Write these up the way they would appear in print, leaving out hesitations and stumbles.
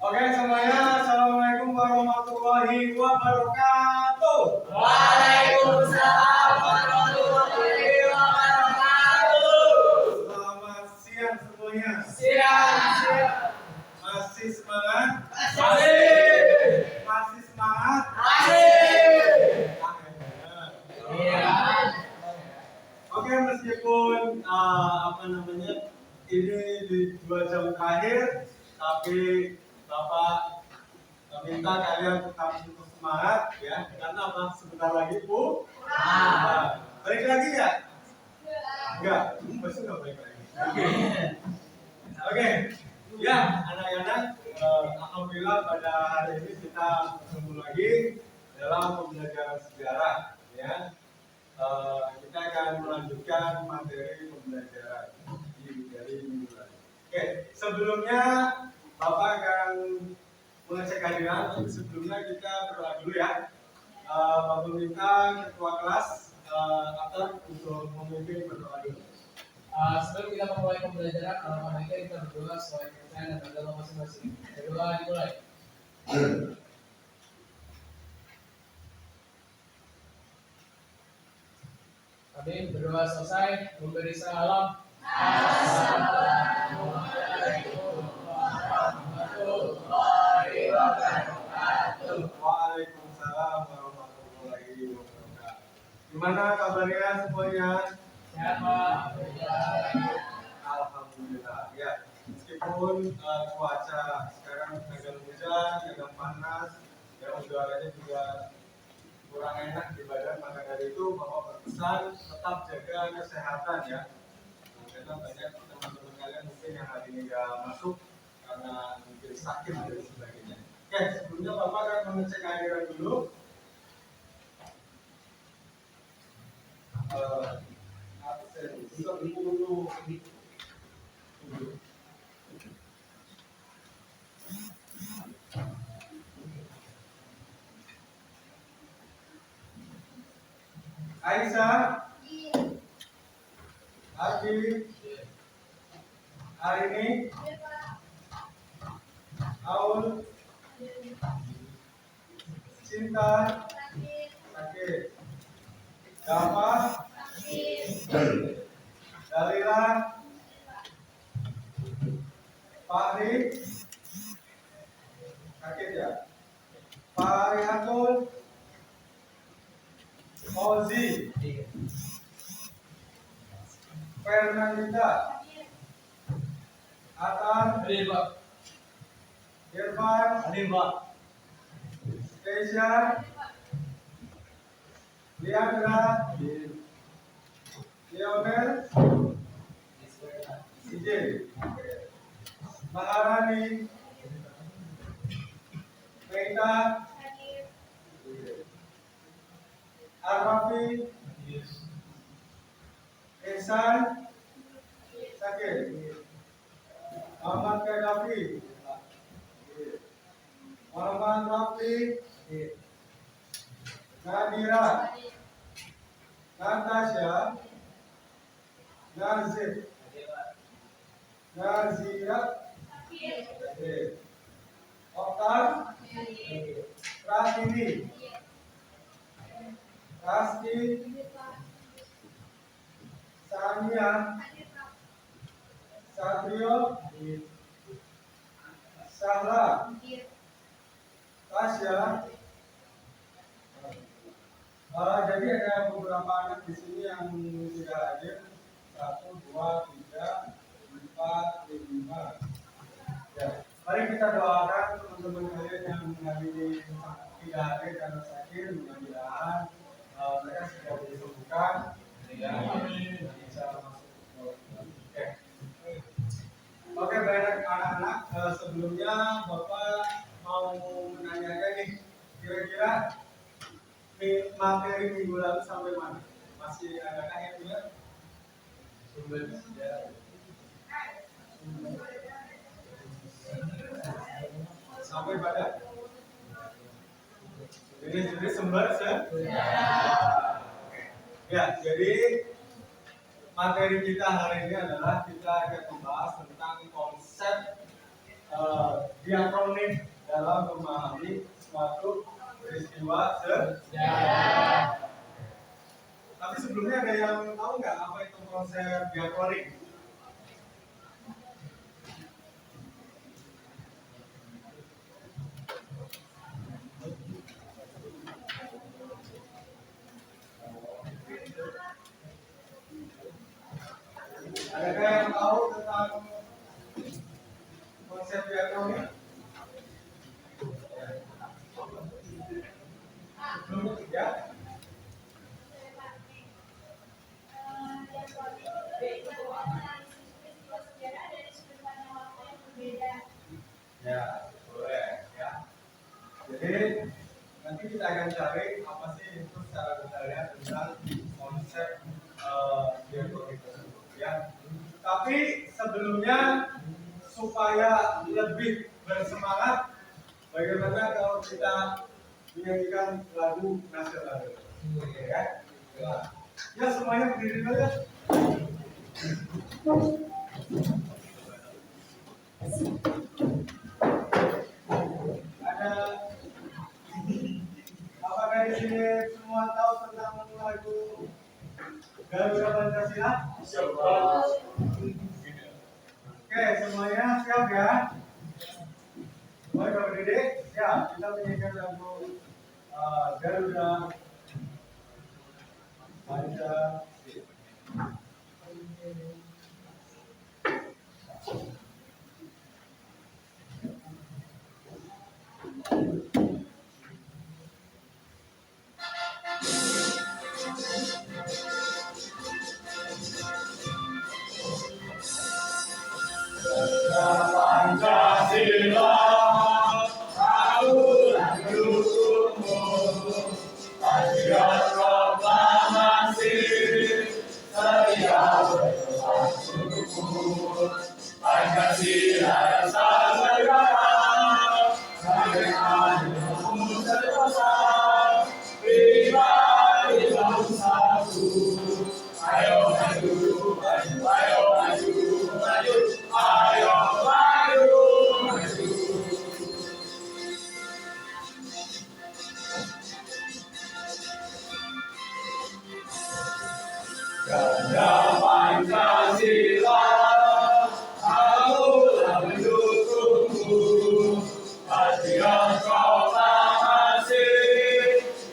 Oke semuanya, assalamualaikum warahmatullahi wabarakatuh. Waalaikumsalam warahmatullahi wabarakatuh. Selamat siang semuanya. Siang. Masih semangat? Masih semangat? Iya. Oke, meskipun ini di 2 jam terakhir, tapi Bapak minta kalian tetap semangat ya, karena apa? Sebentar lagi balik lagi ya? Enggak, pasti enggak balik lagi. Oke, ya anak-anak, alhamdulillah pada hari ini kita bertemu lagi dalam pembelajaran sejarah ya. Kita akan melanjutkan materi pembelajaran dari minggu lalu. Oke, sebelumnya Bapak akan mengecek kehadiran, tapi sebelumnya kita berdoa dulu ya. Bapak minta ketua kelas Atar untuk memimpin berdoa dulu. Sebelum kita memulai pembelajaran, mari kita berdoa sesuai kepercayaan dan agama masing-masing. Berdoa dimulai. Amin. Berdoa selesai. Memberi salam. Assalamualaikum warahmatullahi wabarakatuh. Waalaikumsalam warahmatullahi wabarakatuh. Gimana kabarnya semuanya? Sehat, Pak. Alhamdulillah. Ya, meskipun cuaca sekarang agak hujan, agak panas, ya udaranya juga kurang enak di badan, maka dari itu Bapak berpesan tetap jaga kesehatan ya. Karena banyak teman-teman kalian mungkin yang hari ini nggak masuk karena mungkin sakit dan sebagainya. Oke, sebelumnya Bapak akan mengecek kehadiran dulu. Aisyah, Ardi, Arini, Aul, Cinta, Sakit, Dava, Dalila, Fahri, Sakit ya, Fahriatul, Fauzi, Fernanda, Atan, Hadir, Pak. Irfan, Hadir, Pak. Keisha, Liandra, Lionel, CJ, Maharani, Meita, Armafi, Ihsan, Sakit, Muhammad Kadafi, Muhammad Rafi, Nadira, Natasha, Nazir, Nazira, Oktar, Pratini, Rasti, Sania, Satrio, Sahla, Tasya. Jadi ada beberapa anak di sini yang tidak hadir. 1, 2, 3, 4, 5. Ya, mari kita doakan teman-teman kalian yang mengalami tidak hadir karena sakit, mudah-mudahan mereka segera disembuhkan. Ya, bisa masuk. Oke, baik anak-anak. Sebelumnya Bapak mau menanyakan nih, kira-kira materi minggu lalu sampai mana? Masih adakah yang ingat? Sumber sejarah. Sampai pada jadi sumber sejarah. Ya, jadi materi kita hari ini adalah kita akan membahas tentang konsep diakronim dalam memahami suatu peristiwa sejarah. Tapi sebelumnya ada yang tahu nggak apa itu konsep diakronim? Adakah yang tahu tentang konsep diakronim? Belum ya? Ya, boleh ya. Jadi nanti kita akan cari apa sih itu secara detailnya tentang konsep diakronim tersebut ya. Tapi sebelumnya supaya lebih bersemangat, bagaimana kalau kita menyanyikan lagu nasional? Ya, ya semuanya berdiri dulu ya. Ada apakah di sini semua tahu tentang lagu Garuda Pancasila? Oke, semuanya siap ya? Baik, Bapak Dede, siap. Kita menyanyikan lagu Garuda Pancasila. Pancasila, aku mendukungmu. Patriot proklamasi, setia bersatuku. Pancasila dasar negara, sebagai adilmu sentosa, pribadi bangsaku. Ayo maju, maju, ayo maju, maju, ayo maju, maju. Ganda Pancasila, aku telah mendukungmu. Patriot proklamasi,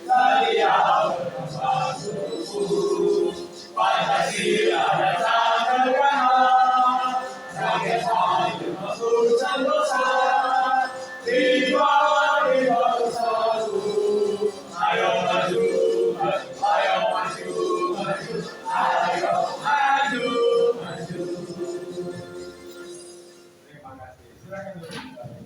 setia bersatuku. Pancasila dasar negara, sebagai adilmu sentosa, pribadi bangsaku. Ayo maju, maju, ayo maju, maju, ayo maju, maju. Terima kasih. Silakan duduk kembali.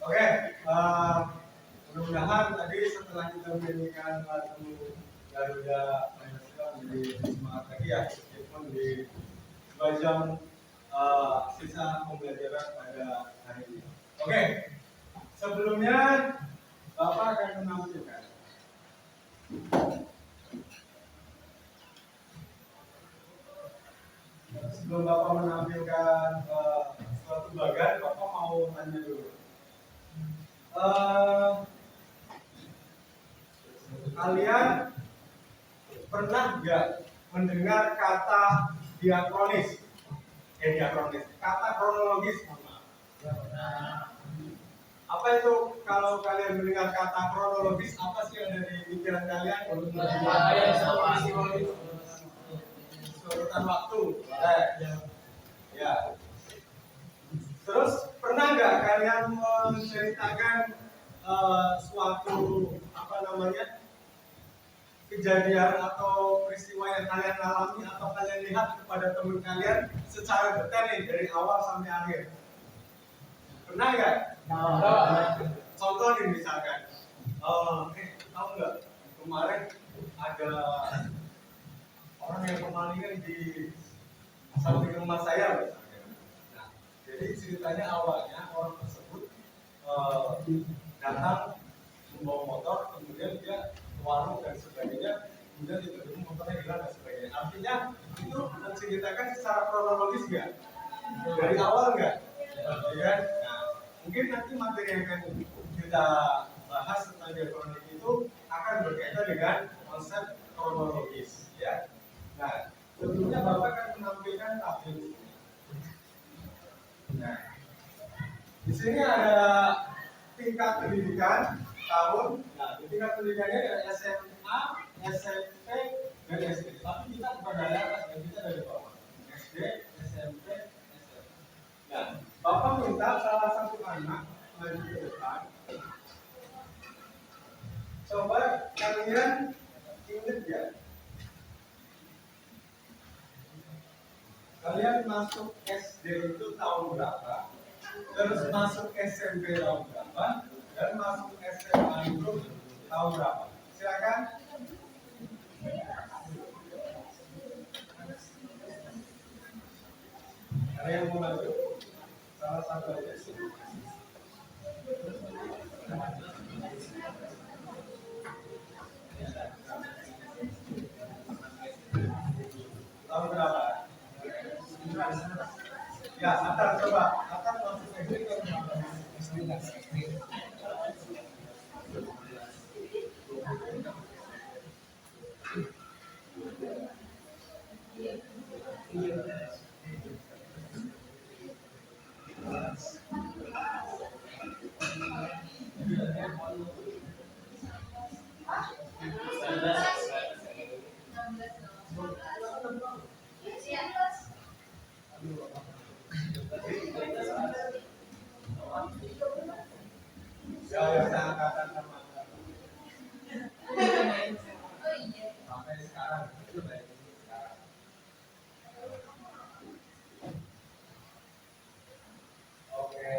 Oke, mudah-mudahan tadi setelah kita menyanyikan lagu Garuda Pancasila menjadi semangat lagi ya, meskipun di 2 jam sisa pembelajaran pada hari ini. Oke, sebelumnya Bapak akan menampilkan sebelum Bapak menampilkan suatu bagan, Bapak mau tanya dulu. Kalian pernah nggak mendengar kata diakronis? Diakronis, kata kronologis, Apa itu kalau kalian mendengar kata kronologis, apa sih yang ada di pikiran kalian? Urutan waktu. Ya. Terus pernah nggak kalian menceritakan suatu apa namanya kejadian atau peristiwa yang kalian alami atau kalian lihat kepada teman kalian secara detail nih dari awal sampai akhir? Pernah nggak? Contoh nih misalkan, tahu nggak kemarin ada orang yang kemalingan di samping rumah saya misalnya. Nah, jadi ceritanya awalnya orang tersebut datang membawa motor, kemudian dia ke warung dan sebagainya, kemudian tiba-tiba motornya hilang dan sebagainya. Artinya itu menceritakan secara kronologis nggak? Dari awal nggak? Ya, nah, mungkin nanti materi yang akan kita bahas tentang diakronik itu akan berkaitan dengan konsep kronologis, ya. Nah, tentunya Bapak akan menampilkan tabel. Nah, di sini ada tingkat pendidikan tahun. Nah, di tingkat pendidikannya ada SMA, SMP, dan SD. Tapi kita bukan dari atas, dan kita dari bawah. SD, SMP, SMA. Nah, Bapak minta salah satu anak maju ke depan. Coba kalian ingat ya. Kalian masuk SD itu tahun berapa? Terus masuk SMP tahun berapa? Dan masuk SMA itu tahun berapa? Silakan. Ada yang mau maju? Salah satu aja. Tahun berapa? Ya, Atar coba. Atar masuk SD tahun berapa? Ya, yang seangkatan sama sampai sekarang itu dari sekarang. Oke,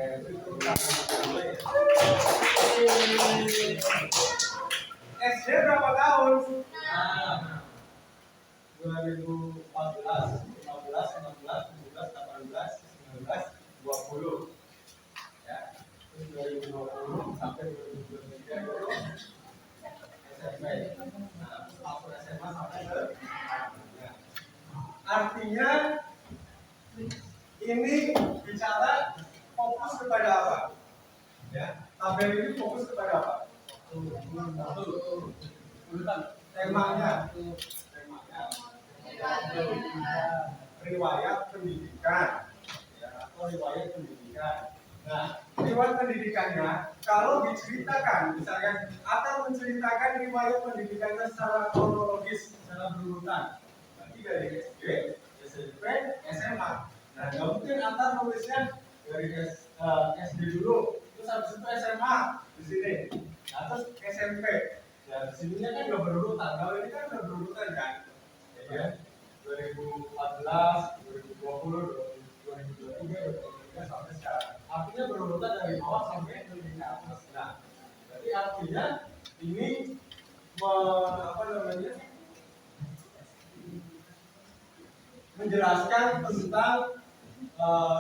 SD berapa tahun? 2014, 15, 16, 17, 18, 19, 20. Ya. Terus 2020 sampai 2023 itu SMP. Nah, masuk SMA sampai ke nah. Artinya ini bicara fokus kepada apa? Ya, tabel ini fokus kepada apa? Temanya riwayat pendidikan, ya, atau riwayat pendidikan. Nah, riwayat pendidikannya kalau diceritakan, misalkan atau menceritakan riwayat pendidikannya secara kronologis, secara berurutan, nanti dari SD, SMP, SMA. Nah, nggak mungkin antar nulisnya dari SD dulu, terus habis itu SMA di sini, nah, terus SMP. Nah, di sininya kan nggak berurutan. Kalau ini kan udah berurutan kan, ya. 2014, 2020, 2023, 2023 sampai sekarang. Artinya berurutan dari bawah sampai ke atas. Nah, jadi artinya ini apa namanya? Menjelaskan tentang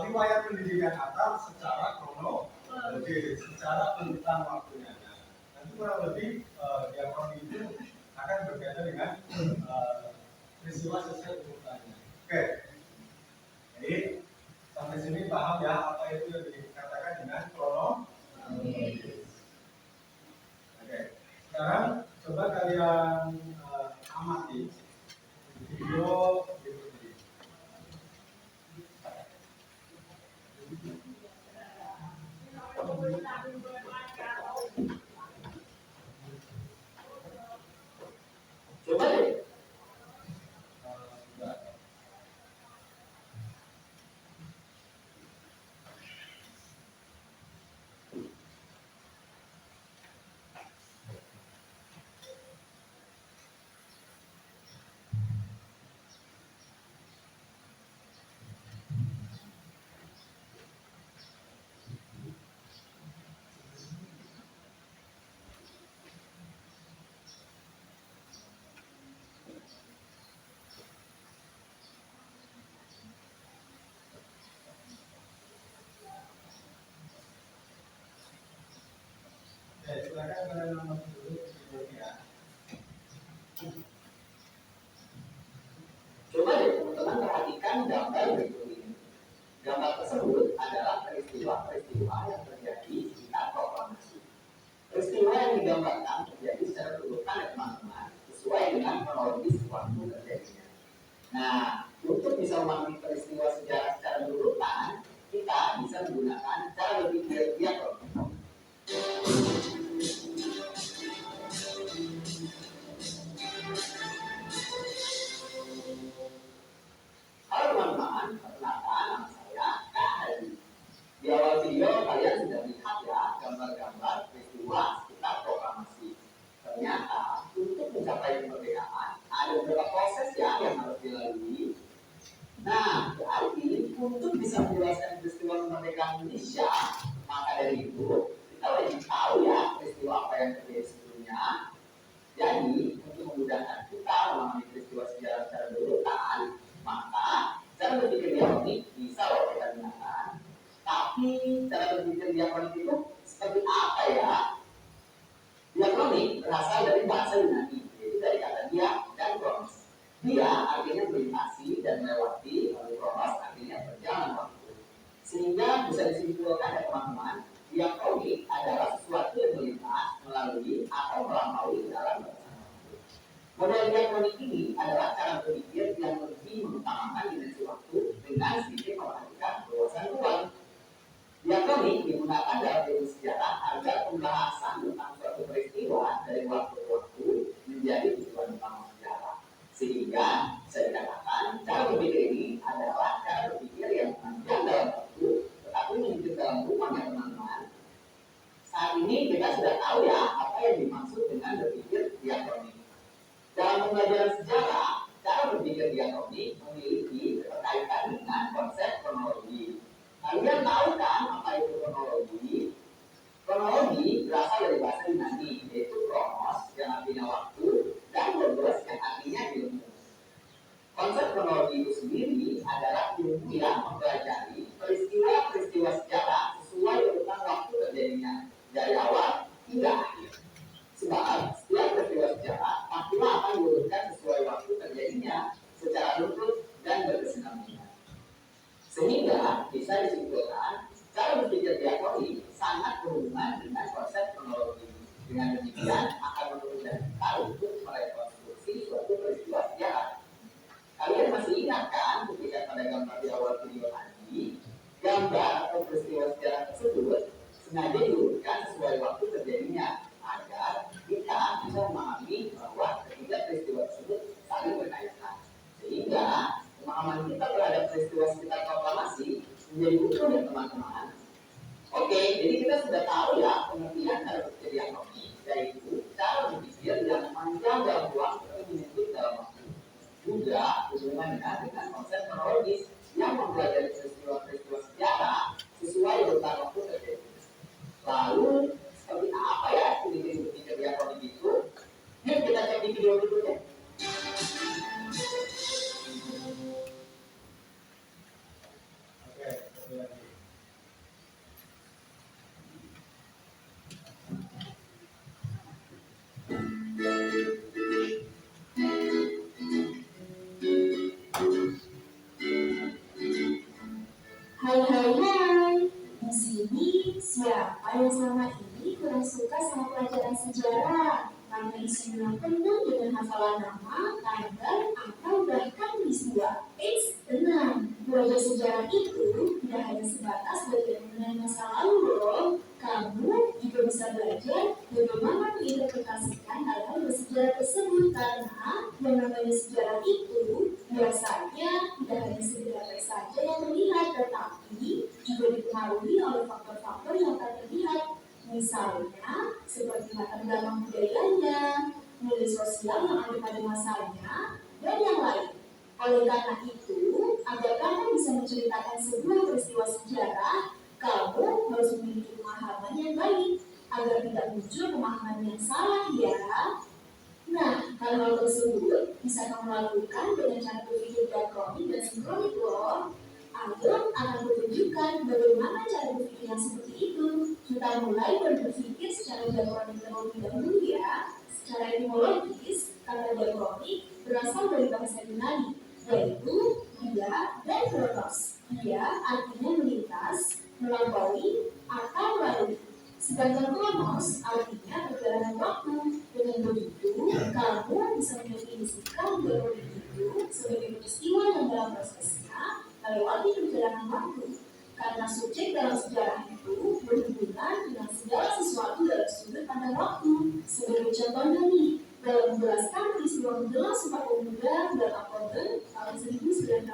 riwayat pendidikan Atar secara kronologis, secara urutan waktunya. Nanti kurang lebih diakronim itu akan berkaitan dengan peristiwa sesuai urutannya. Oke, jadi sampai sini paham ya apa itu yang dikatakan dengan kronologis. Oke, sekarang coba kalian amati video berikut ini. Coba deh. Silakan pada nomor dulu ya. Coba deh teman-teman perhatikan gambar berikut ini. Gambar tersebut adalah peristiwa-peristiwa yang terjadi sekitar proklamasi. Peristiwa yang digambarkan terjadi secara berurutan ya teman-teman, sesuai dengan kronologis waktu terjadinya. Nah, untuk bisa memahami peristiwa sejarah secara berurutan, kita bisa menggunakan cara berpikir diakronik. Halo teman-teman, perkenalkan nama saya Kak Hadi. Di awal video kalian sudah lihat ya gambar-gambar peristiwa sekitar proklamasi. Ternyata untuk mencapai kemerdekaan ada beberapa proses ya yang harus dilalui. Nah, berarti untuk bisa menjelaskan peristiwa kemerdekaan Indonesia, maka dari itu kita wajib tahu ya peristiwa apa yang terjadi sebelumnya. Jadi, untuk memudahkan kita memahami peristiwa sejarah secara berurutan, maka cara berpikir diakronik bisa loh kita gunakan. Tapi cara berpikir diakronik itu seperti apa ya? Diakronik berasal dari bahasa Yunani, yaitu dari kata dia dan kronos. Dia artinya melintasi dan melewati, lalu kronos artinya berjalan waktu. Sehingga bisa disimpulkan ya teman-teman, diakronik adalah sesuatu yang melintas, melalui atau melampaui dalam bahasa. Model diakronik ini adalah cara berpikir yang lebih mengutamakan dimensi waktu dengan sedikit memperhatikan keluasan ruang. Diakronik digunakan dalam teori sejarah agar pembahasan tentang suatu peristiwa dari waktu ke waktu menjadi tujuan utama sejarah. Sehingga bisa dikatakan cara berpikir ini adalah cara berpikir yang panjang dalam waktu, tetapi mengikut dalam ruang ya teman-teman. Saat ini kita sudah tahu ya apa yang dimaksud dengan berpikir diakronik. Dalam pembelajaran sejarah, cara berpikir diakronik memiliki keterkaitan dengan konsep kronologi. Kalian tahu kan apa itu kronologi? Kronologi berasal dari bahasa Yunani, yaitu kronos yang artinya waktu dan logos yang artinya ilmu. Konsep kronologi itu sendiri adalah ilmu yang mempelajari peristiwa-peristiwa sejarah sesuai urutan waktu terjadinya dari awal hingga akhir. Sebab setiap peristiwa sejarah pastilah akan diurutkan sesuai waktu terjadinya secara runtut dan berkesinambungan. Sehingga bisa disimpulkan cara berpikir diakronik sangat berhubungan dengan konsep kronologi. Dengan demikian akan memudahkan kita untuk merekonstruksi suatu peristiwa sejarah. Kalian masih ingat kan ketika pada gambar di awal video tadi, gambar atau peristiwa sejarah tersebut sengaja diurutkan sesuai waktu terjadinya agar kita bisa memahami bahwa ketiga peristiwa tersebut saling berkaitan. Sehingga pemahaman kita terhadap peristiwa sekitar proklamasi menjadi utuh ya teman-teman. Oke, jadi kita sudah tahu ya pengertian cara berpikir diakronik, yaitu cara berpikir yang panjang dalam ruang tapi menyempit dalam waktu. Juga hubungannya dengan konsep kronologis yang mempelajari peristiwa-peristiwa sejarah sesuai urutan waktu terjadi. Lalu seperti apa ya studi berpikir diakronik itu? Yuk kita cek di video berikutnya. Oke, satu lagi. Hai, di sini siapa yang selama ini kurang suka sama pelajaran sejarah? Karena isinya penuh dengan hafalan nama, tanggal, atau bahkan peristiwa. Tenang, belajar sejarah itu tidak hanya sebatas belajar mengenai masa lalu loh. Kamu juga juga bisa belajar bagaimana menginterpretasikan hal-hal bersejarah tersebut, karena yang namanya sejarah itu biasanya tidak hanya sekedar teks saja yang terlihat, tetapi juga dipengaruhi oleh faktor-faktor yang tak terlihat. Misalnya seperti latar belakang budayanya, nilai sosial yang ada pada masanya, dan yang lain. Oleh karena itu, agar kamu bisa menceritakan sebuah peristiwa sejarah, kamu harus memiliki pemahaman yang baik agar tidak muncul pemahaman yang salah, ya. Nah, hal-hal tersebut bisa kamu lakukan dengan cara berpikir diakronik dan sinkronik loh. Ayo akan menunjukkan bagaimana cara berpikir yang seperti itu. Kita mulai berpikir secara diakronik terlebih dahulu ya. Secara etimologis, kata diakronik berasal dari bahasa Yunani, yaitu dia dan kronos. Dia artinya melintas, melampaui, atau melalui. Sedangkan kronos artinya perjalanan waktu. Dengan begitu, kamu bisa mendefinisikan diakronik itu sebagai peristiwa yang dalam prosesnya melewati perjalanan waktu. Karena subjek dalam sejarah itu berhubungan dengan segala sesuatu dalam sudut pandang waktu. Sebagai contohnya nih, dalam menjelaskan peristiwa menjelang Sumpah Pemuda bulan Oktober tahun 1928,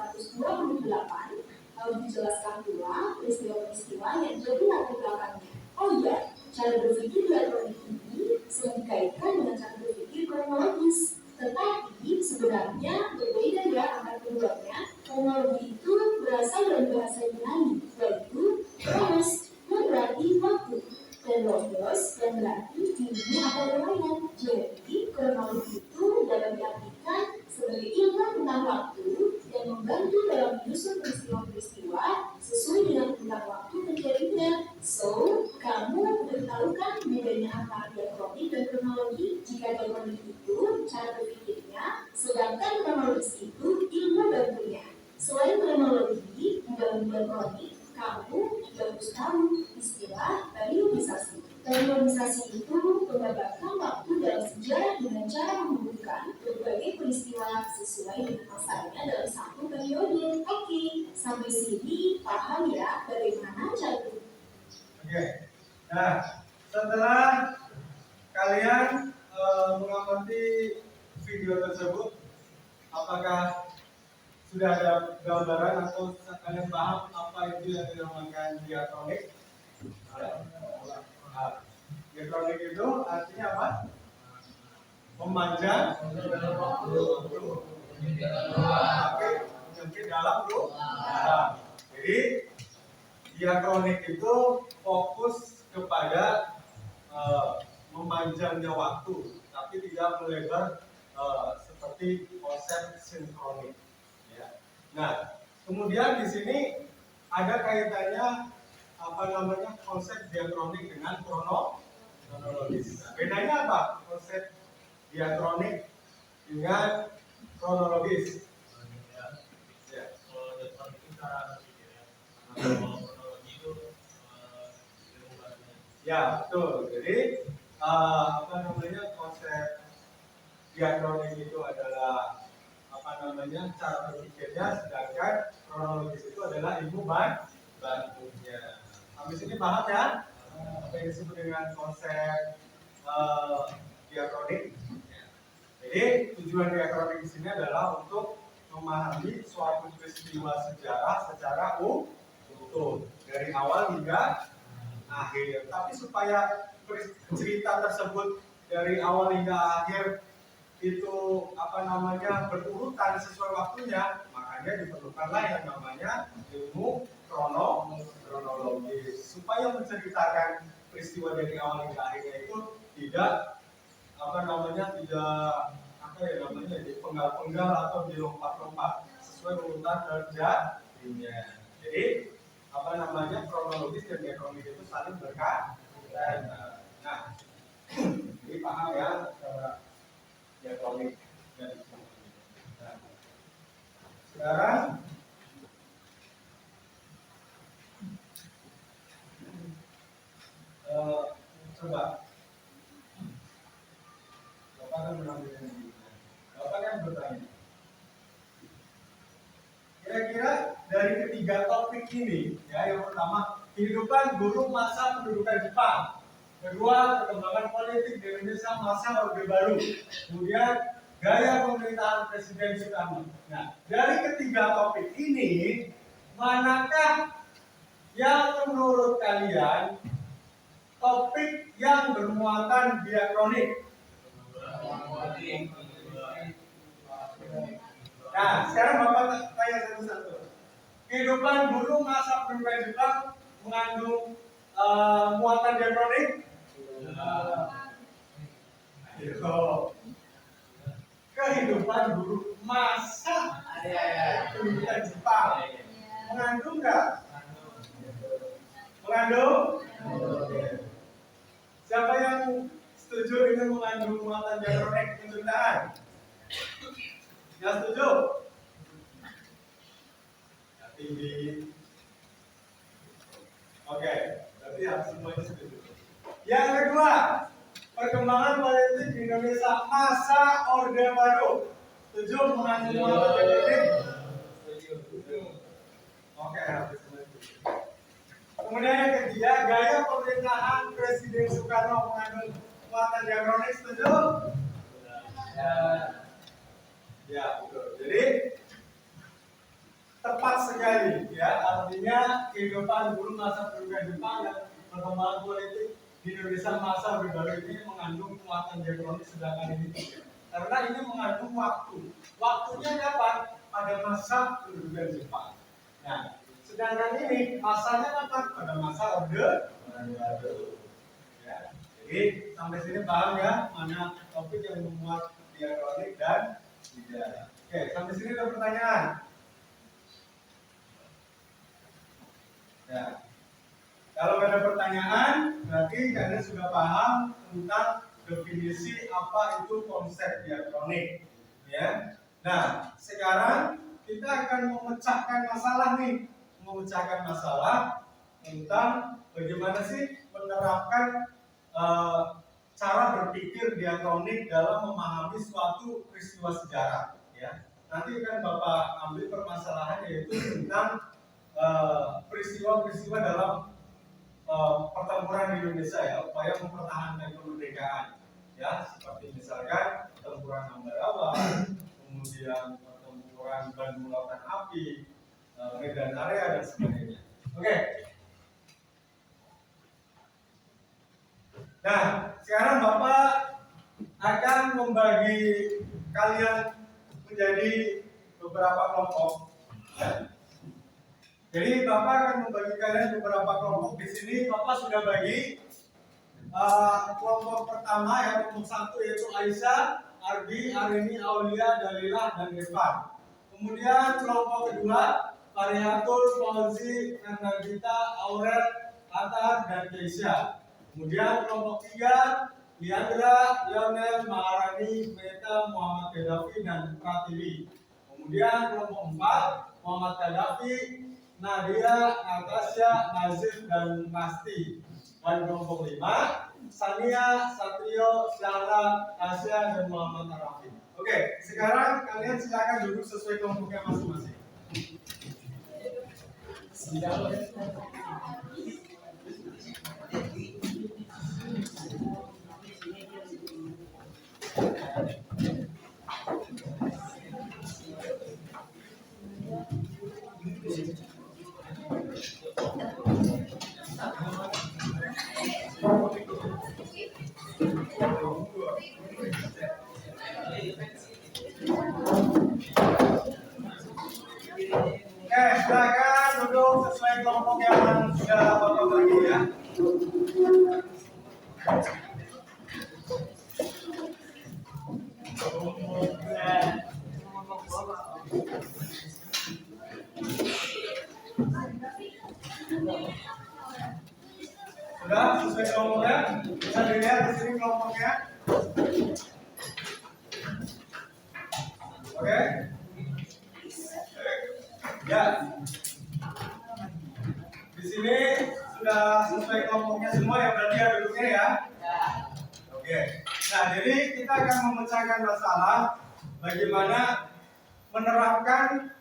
harus dijelaskan pula peristiwa-peristiwa yang jadi latar belakangnya. Oh iya, cara berpikir diakronik ini sering dikaitkan dengan cara berpikir kronologis. Tetapi sebenarnya berbeda ya antara keduanya. Kronologi itu berasal dari bahasa Yunani, yaitu kronos yang berarti waktu, dan logos yang berarti ilmu atau riwayat. Jadi kronologi itu dapat diartikan sebagai ilmu tentang waktu yang membantu dalam menyusun peristiwa-peristiwa sesuai dengan tentang waktu terjadinya. So, kamu beritahukan bedanya antara diakronik dan kronologi. Jika diakronik itu cara berpikirnya, sedangkan kronologis itu ilmu bantunya. Selain kronologi, di dalam diakronik, kamu juga harus tahu istilah periodisasi. Periodisasi itu menggambarkan waktu dalam sejarah dengan cara menghubungkan berbagai peristiwa sesuai dengan masanya dalam satu periode. Oke, sampai sini paham ya bagaimana cara itu? Oke. Nah, setelah kalian mengamati video tersebut, apakah sudah ada gambaran atau kalian paham apa itu yang dinamakan diakronik? Diakronik itu artinya apa? Memanjang menyempit dalam grup. Jadi diakronik itu fokus kepada memanjangnya waktu, tapi tidak melebar seperti konsep sinkronik. Ya. Nah, kemudian di sini ada kaitannya konsep diakronik dengan kronologis. Nah, bedanya apa konsep diakronik dengan kronologis? Ya. Kalau diakronik itu cara berpikir ya. Kalau kronologi itu ilmu barunya. Ya, betul. Jadi konsep diakronik itu adalah cara berpikirnya, sedangkan kronologis itu adalah ilmu bantunya. Sampai sini paham ya? Apa yang disebut dengan konsep diakronik? Jadi tujuan diakronik di sini adalah untuk memahami suatu peristiwa sejarah secara utuh dari awal hingga akhir. Tapi supaya cerita tersebut dari awal hingga akhir itu berurutan sesuai waktunya, makanya diperlukanlah yang namanya ilmu kronologis supaya menceritakan peristiwa dari awal hingga akhirnya itu tidak dipenggal-penggal atau dilompat-lompat sesuai urutan terjadinya. Jadi kronologis dan diakronik itu saling berkaitan. Nah, jadi paham ya diakronik dan nah, sekarang coba Bapak akan mengambil ini. Bapak kan bertanya, kira-kira dari ketiga topik ini, ya, yang pertama kehidupan guru masa pendudukan Jepang, Kedua, perkembangan politik di Indonesia masa Orde Baru. Kemudian, gaya pemerintahan Presiden Soekarno. Nah, dari ketiga topik ini, manakah yang menurut kalian topik yang bermuatan diakronik? Nah, sekarang Bapak tanya satu-satu. Kehidupan guru masa pendudukan Jepang mengandung muatan diakronik? Ayo. Kehidupan guru masa pendudukan Jepang mengandung nggak? Mengandung? Siapa yang setuju dengan mengandung muatan diakronik? Tunjuk tangan. Yang setuju? Tinggi. Oke, berarti harus semuanya setuju. Yang kedua, perkembangan politik di Indonesia masa Orde Baru. Setuju mengandung muatan diakronik? Oke, harus semuanya setuju. Kemudian yang ketiga, gaya pemerintahan Presiden Soekarno mengandung muatan diakronik. Setuju? Ya, betul. Jadi tepat sekali, ya, artinya kehidupan guru masa pendudukan Jepang dan perkembangan politik di Indonesia masa Orde Baru ini mengandung muatan diakronik, sedangkan ini tidak. Karena ini mengandung waktu. Waktunya kapan? Pada masa pendudukan Jepang. Nah, sedangkan ini masanya kapan? Pada masa Orde Baru. Ya. Jadi sampai sini paham ya mana topik yang memuat diakronik dan tidak. Oke, sampai sini ada pertanyaan. Ya. Kalau ada pertanyaan, berarti kalian sudah paham tentang definisi apa itu konsep diakronik. Ya. Nah, sekarang kita akan memecahkan masalah nih, memecahkan masalah tentang bagaimana sih menerapkan cara berpikir diakronik dalam memahami suatu peristiwa sejarah. Ya. Nanti kan Bapak ambil permasalahan yaitu tentang peristiwa-peristiwa dalam pertempuran di Indonesia ya, upaya mempertahankan kemerdekaan ya, seperti misalkan pertempuran Ambarawa, kemudian pertempuran Bandung Lautan Api, Medan Area dan sebagainya. Oke. Nah, sekarang Bapak akan membagi kalian menjadi beberapa kelompok. Ya. Jadi Bapak akan membagi kalian beberapa kelompok. Di sini Bapak sudah bagi kelompok pertama ya, kelompok satu yaitu Aisyah, Ardi, Arini, Aulia, Dalilah, dan Irfan. Kemudian kelompok kedua Farihatul, Fauzi, Nagita, Aurel, Atar, dan Keisha. Kemudian kelompok tiga Liandra, Lionel, Maharani, Meta, Muhammad Gaddafi, dan Pratiwi. Kemudian kelompok empat Muhammad Gaddafi, Nadia, Natasha, Nazif, dan Pasti. Dan kelompok 5 Sania, Satrio, Syahla, Asya, dan Muhammad Arafin. Oke, sekarang kalian silakan duduk sesuai kelompoknya masing-masing. Silakan duduk sesuai kelompok yang sudah Bapak bagi ya. Sudah sesuai kelompoknya? Bisa dilihat di sini kelompoknya. Oke? Ya. Di sini sudah sesuai kelompoknya semua ya, berarti ya duduknya ya. Oke. Nah, jadi kita akan memecahkan masalah bagaimana menerapkan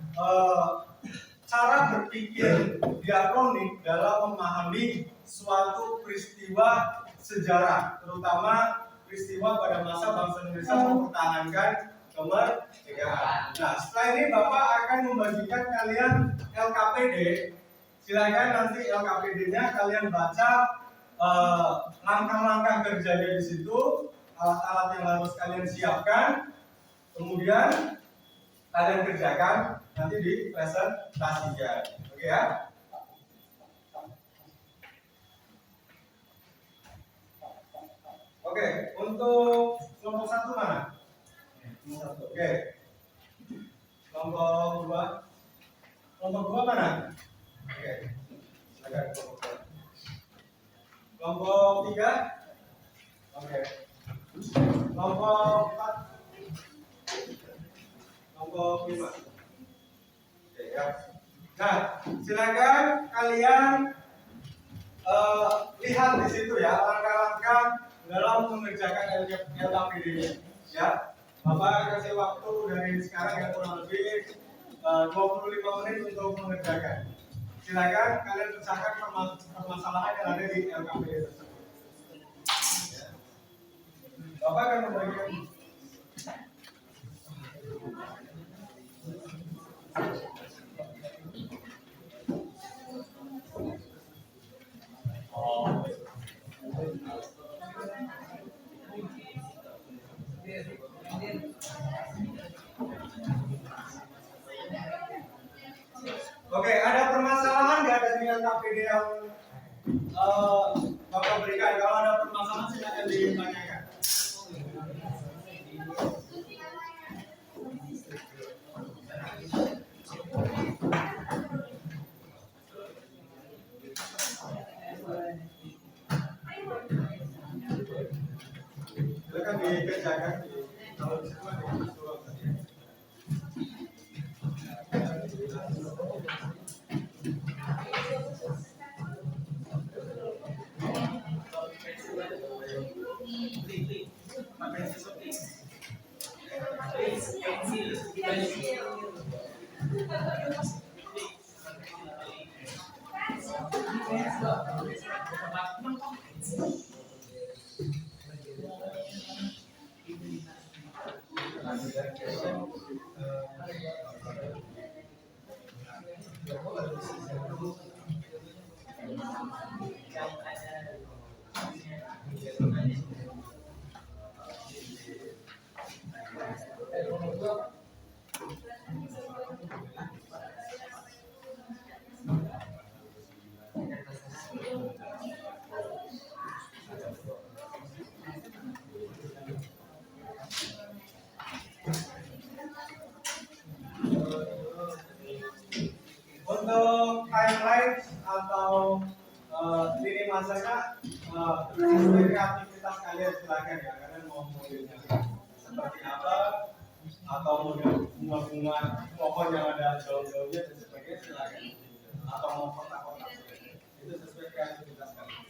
cara berpikir diakronik dalam memahami suatu peristiwa sejarah, terutama peristiwa pada masa bangsa Indonesia mempertahankan kemerdekaan. Nah, setelah ini Bapak akan membagikan kalian LKPD. Silakan nanti LKPD-nya kalian baca langkah-langkah kerjanya di situ, alat-alat yang harus kalian siapkan, kemudian kalian kerjakan nanti di presentasinya. Oke ya? Oke, untuk kelompok 1 mana? Kelompok 1. Oke. Kelompok 2. Kelompok 2 mana? Oke. Silakan kelompok 2. Kelompok 3. Oke. Kelompok 4. Kelompok 5. Oke ya. Nah, silakan kalian lihat di situ ya langkah-langkah dalam mengerjakan LKPD-nya. Ya, Bapak kasih waktu dari sekarang ya kurang lebih 25 menit untuk mengerjakan. Silakan kalian pecahkan permasalahan yang ada di LKPD tersebut. Ya. Bapak akan membagikan. Oke, ada permasalahan nggak dari LKPD yang Bapak berikan? Kalau ada permasalahan silakan ditanyakan. Silakan dikerjakan kalau di situ ada surat tadi. Untuk timeline atau lini masanya sesuai aktivitas kalian silakan ya, kalian mau modelnya seperti apa atau model bunga-bunga pohon yang ada daun-daunnya dan sebagainya silakan, atau mau kotak-kotak itu sesuai kreativitas kalian.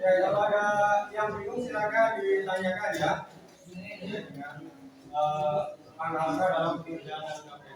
Ya, kalau ada yang bingung silakan ditanyakan ya. Dengan Panglima dalam perjalanan KPK.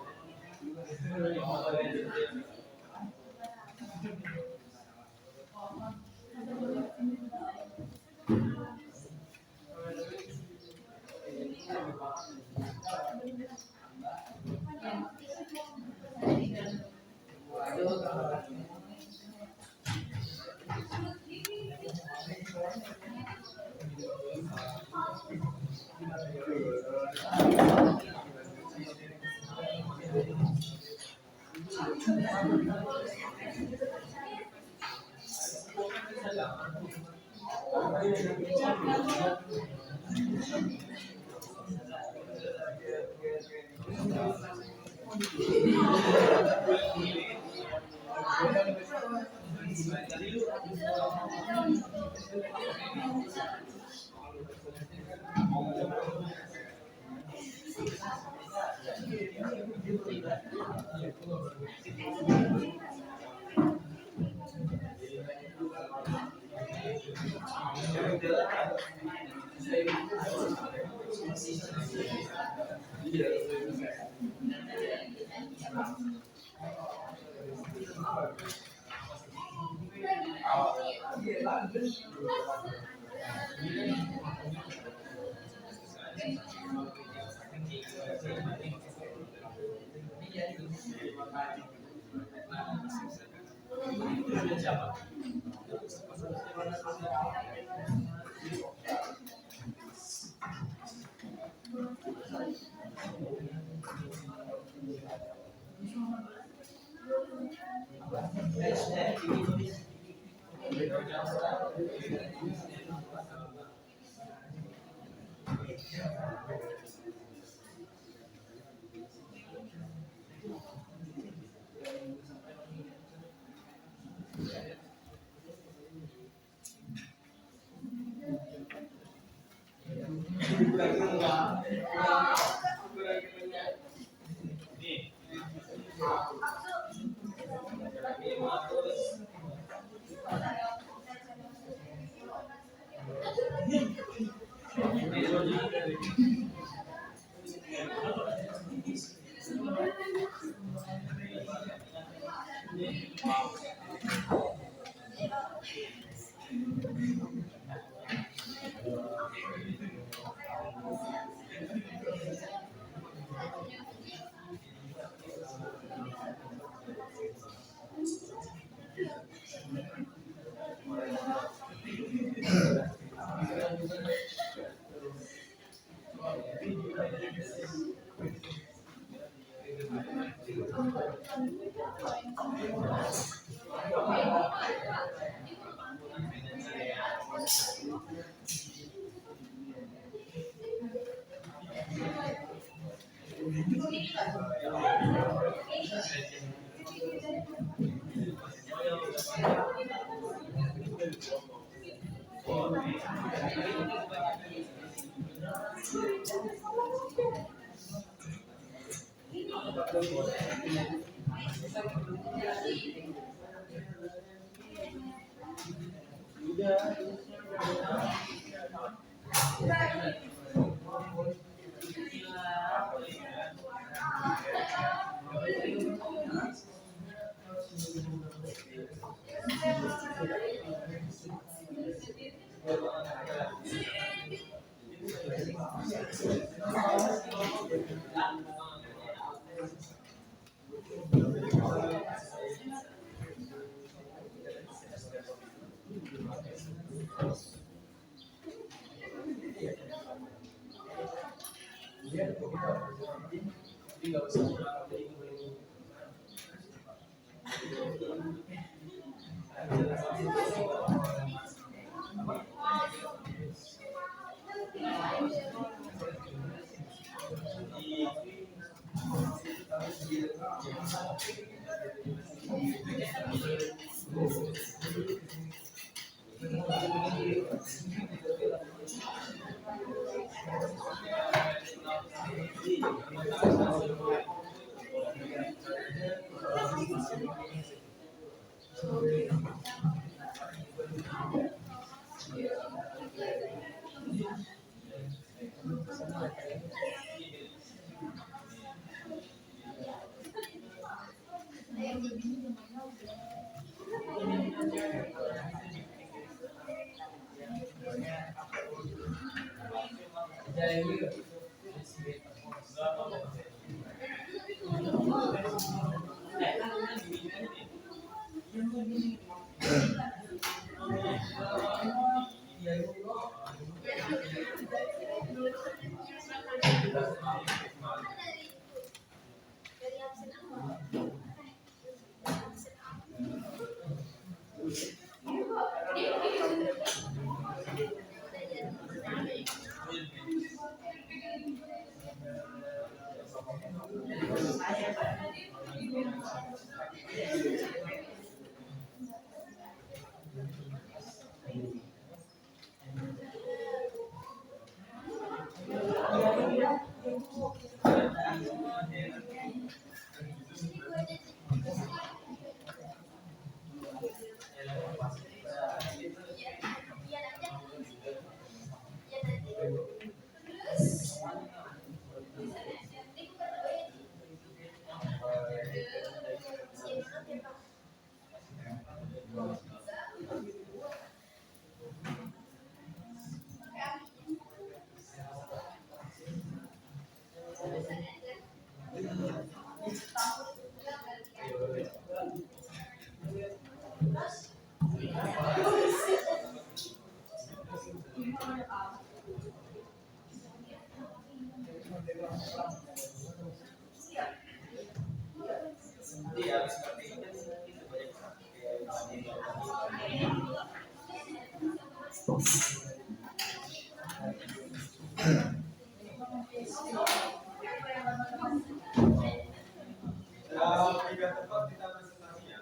Jadi nggak usah pulang dari Tiga tempat kita presentasinya.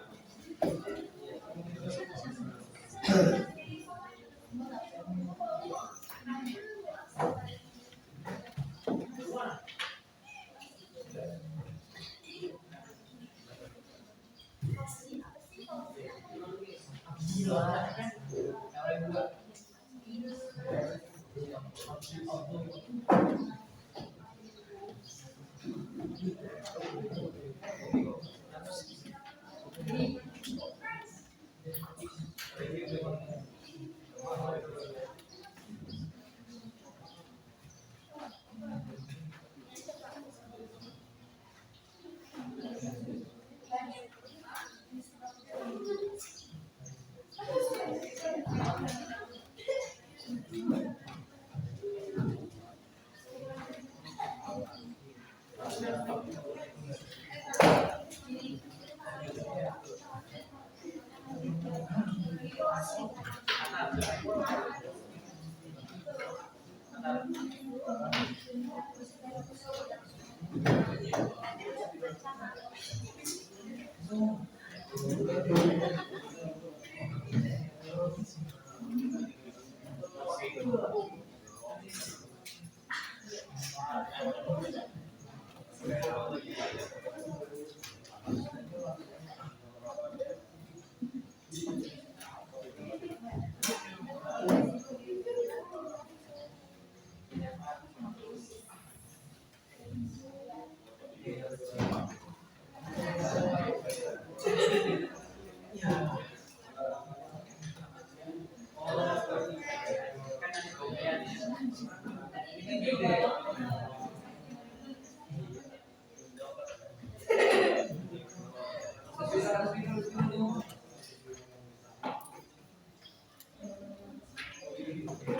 10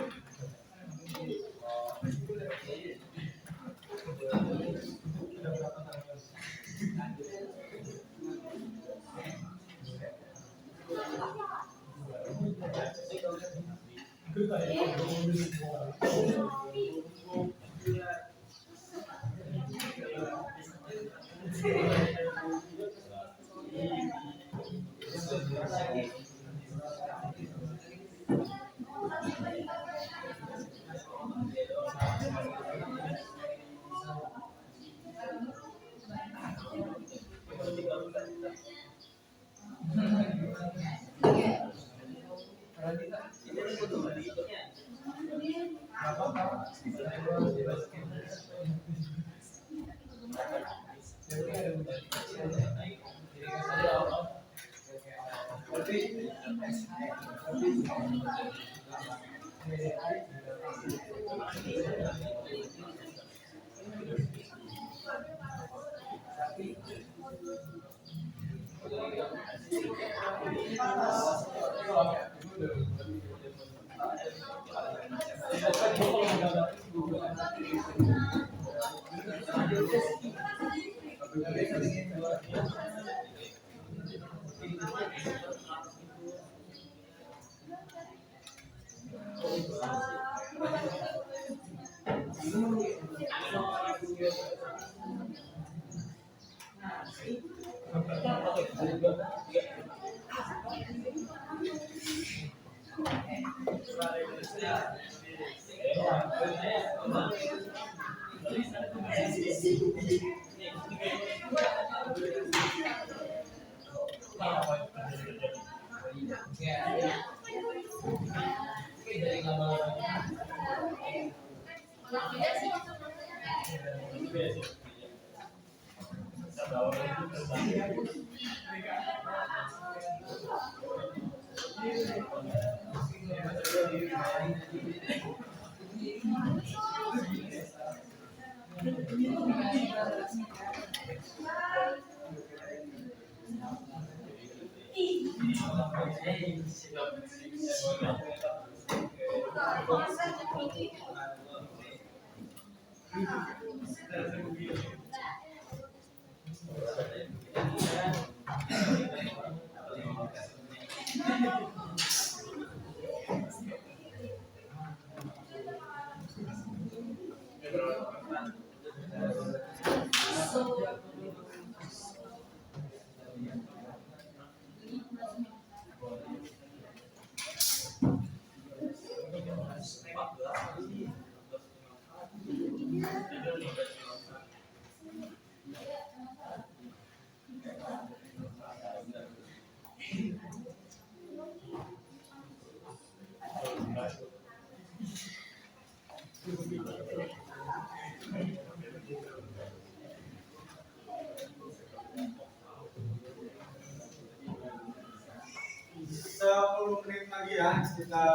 menit lagi ya kita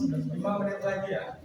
5 menit lagi ya.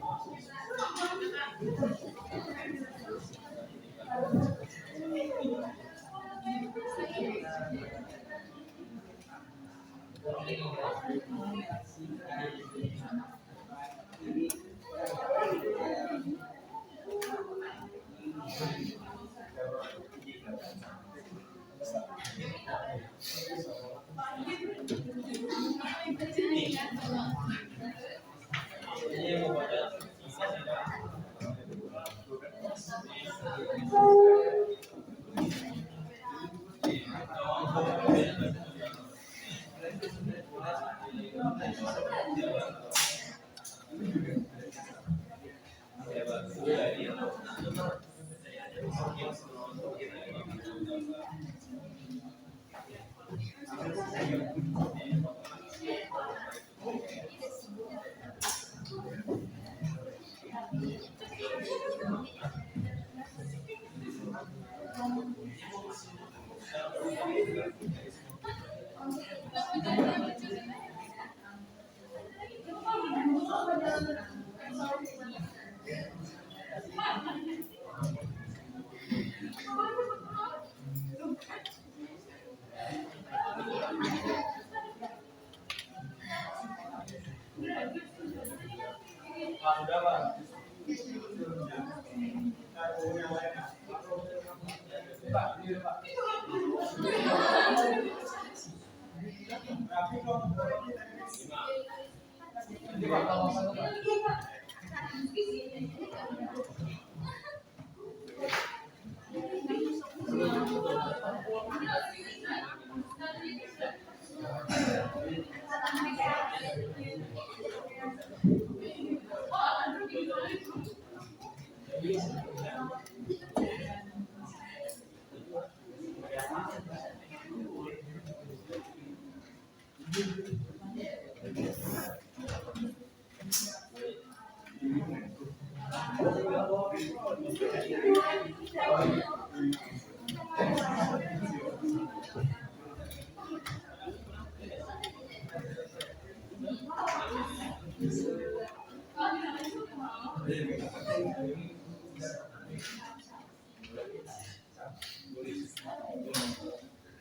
Pak, udah Pak. Pak, ini Pak. Ini Pak, kalau satu Pak.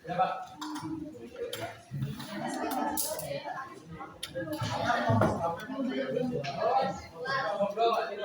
Ya Pak. Ngobrol Pak, ini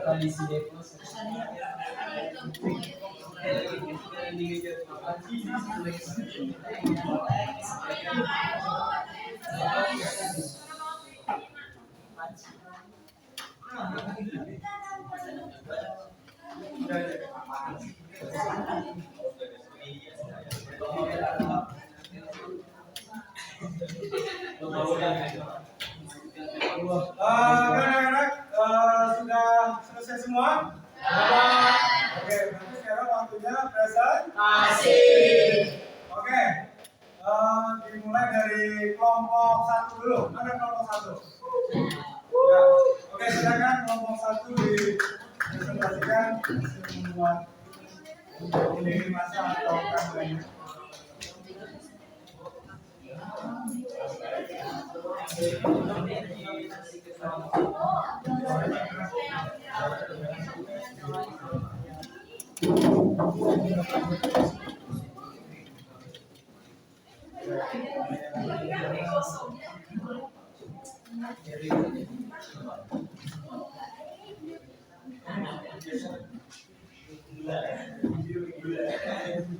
tradisi Depos. Anak-anak sudah selesai semua? Oke, berarti sekarang waktunya presentasi. Oke, dimulai dari kelompok 1 dulu. Mana kelompok 1? Ya. Oke, silakan kelompok 1 dipresentasikan membuat ini masa atau kampanye.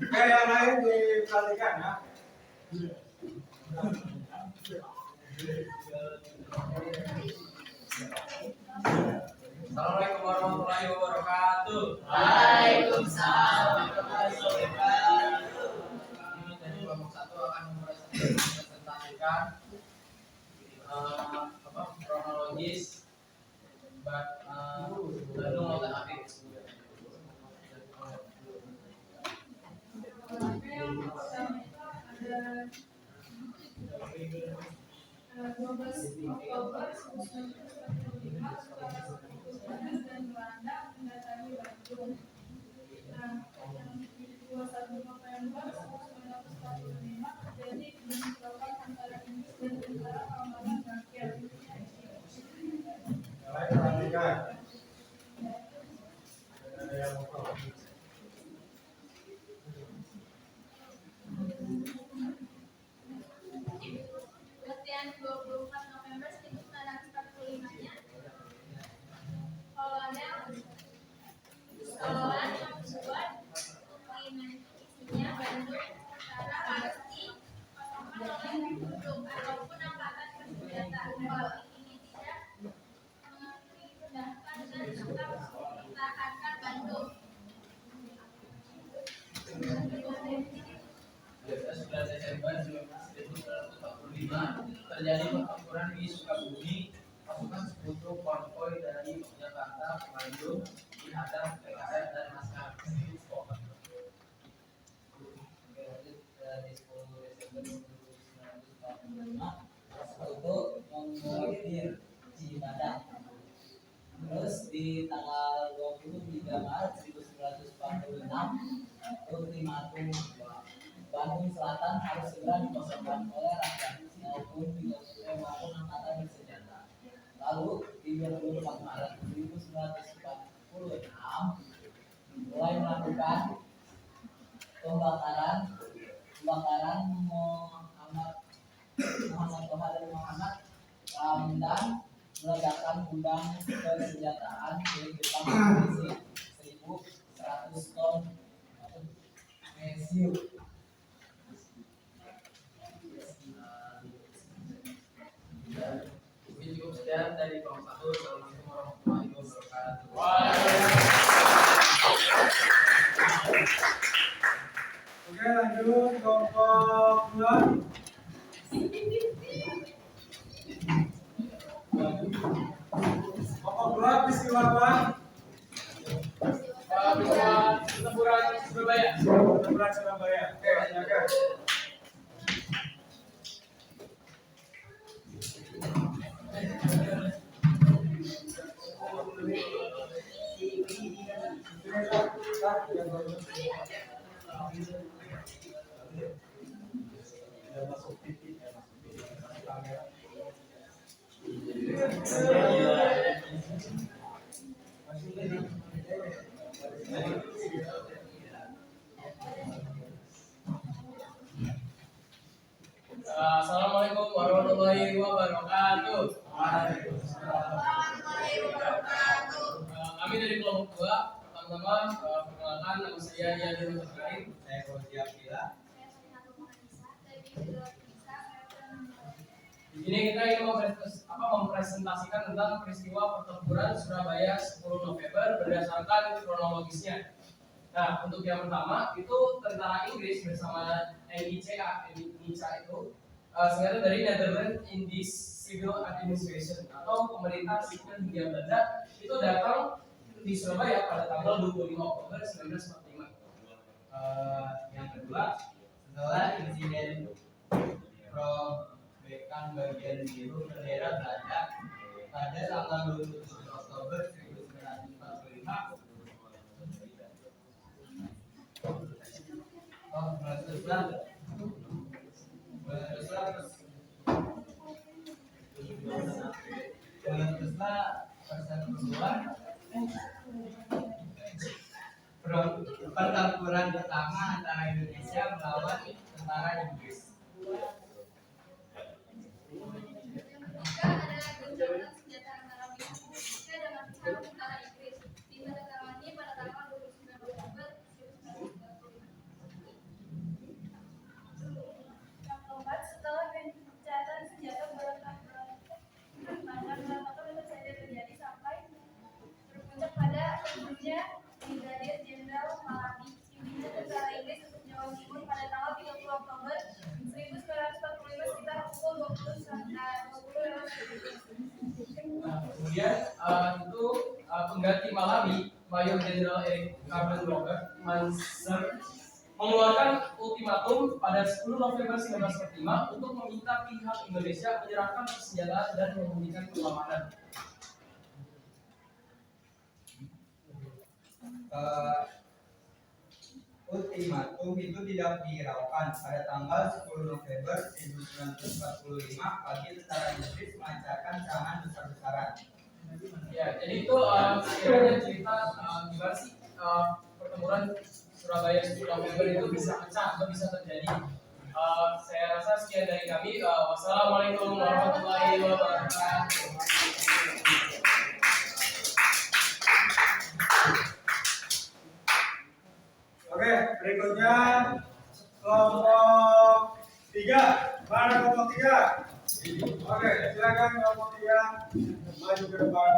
Oke, yang lain diperhatikan ya. Assalamualaikum warahmatullahi wabarakatuh. Waalaikumsalam. Dari kelompok 1 akan mempresentasikan kronologis Bandung Lautan Api. Ada 12 Oktober 1945 setelah Panas dan Belanda mendatangi Bandung. Nah, yang 21 November 1945 terjadi bentrokan antara Inggris dan tentara keamanan rakyat. Perhatikan. Ada yang mau Latihan 24 November 1945-nya kolonel Solowan membuat isinya Bandung secara pasti kosongkan oleh penduduk ataupun angkatan bersenjata. Kalau ini tidak dipindahkan dan tetap mempertahankan Bandung. 11 Desember 1945 terjadi pertempuran di Sukabumi. Pasukan sekutu konvoi dari Jakarta ke Bandung dihadang PKR dan masyarakat. Dari 10 Desember 1945 sekutu mengusir Cibadak. Terus di tanggal 23 Maret 1946 ultimatum Bandung Selatan harus segera dikosongkan oleh rakyat maupun angkatan bersenjata. Lalu di 24 Maret 1946 mulai melakukan pembakaran Muhammad Toha Muhammad dan meledakan gudang persenjataan milik Jepang berisi 1.100 ton mesiu. Mungkin cukup sekian dari kelompok 1. Assalamualaikum warahmatullahi wabarakatuh. Oke, lanjut kelompok 2. Kelompok 2 peristiwa apa? Pertempuran Surabaya. Pertempuran Surabaya. Oke, silakan. Assalamualaikum warahmatullahi wabarakatuh. Kami dari kelompok 2, pertama-tama perkenalkan nama saya Yadun Karim. Saya Fauzi Abdillah. Di sini kita ingin mempresentasikan tentang peristiwa pertempuran Surabaya 10 November berdasarkan kronologisnya. Nah, untuk yang pertama itu tentara Inggris bersama NICA itu singkatan dari Netherlands Indies Civil Administration atau pemerintah sipil Hindia Belanda itu datang di Surabaya pada tanggal 25 Oktober 1945. Yang kedua, setelah insiden perobekan bagian biru bendera Belanda pada tanggal 27 Oktober 1945. Meletuslah persatuan pertempuran pertama antara Indonesia melawan tentara Inggris. Ketiga adalah gencatan senjata antara pihak Indonesia dengan pihak tentara Inggris. Ditandatangani pada tanggal 29 Oktober 1945. Yang keempat, setelah gencatan senjata berantakan itu terjadi sampai berpuncak pada akhirnya Brigadir Jenderal Malaki pimpinan tentara Inggris untuk Jawa Timur pada tanggal 30 Oktober 1945 sekitar pukul 20 Nah, kemudian itu pengganti Malawi, Mayor Jenderal Erik Robert Manser mengeluarkan ultimatum pada 10 November 1945 untuk meminta pihak Indonesia menyerahkan senjata dan menghentikan perlawanan. Ultimatum itu tidak dihiraukan. Pada tanggal 10 November 1945 pagi tentara Inggris melancarkan serangan besar-besaran. Ya, jadi itu kiranya cerita gimana sih pertempuran Surabaya 10 November itu bisa pecah atau bisa terjadi. Saya rasa sekian dari kami. Wassalamualaikum warahmatullahi wabarakatuh. Oke, berikutnya kelompok 3. Mana kelompok 3? Oke, silakan kelompok 3 maju ke depan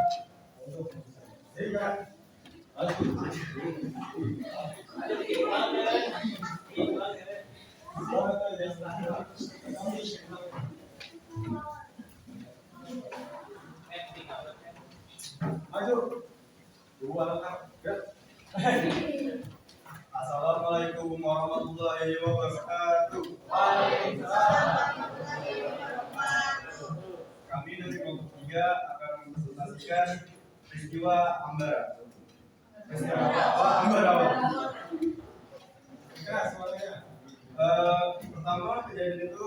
untuk silakan. Maju. Dua lengkap. Assalamualaikum warahmatullahi wabarakatuh. Kami dari kelompok 3 akan mempresentasikan peristiwa Ambara. Peristiwa apa? Ambara. Keras suaranya. Pertama kejadian itu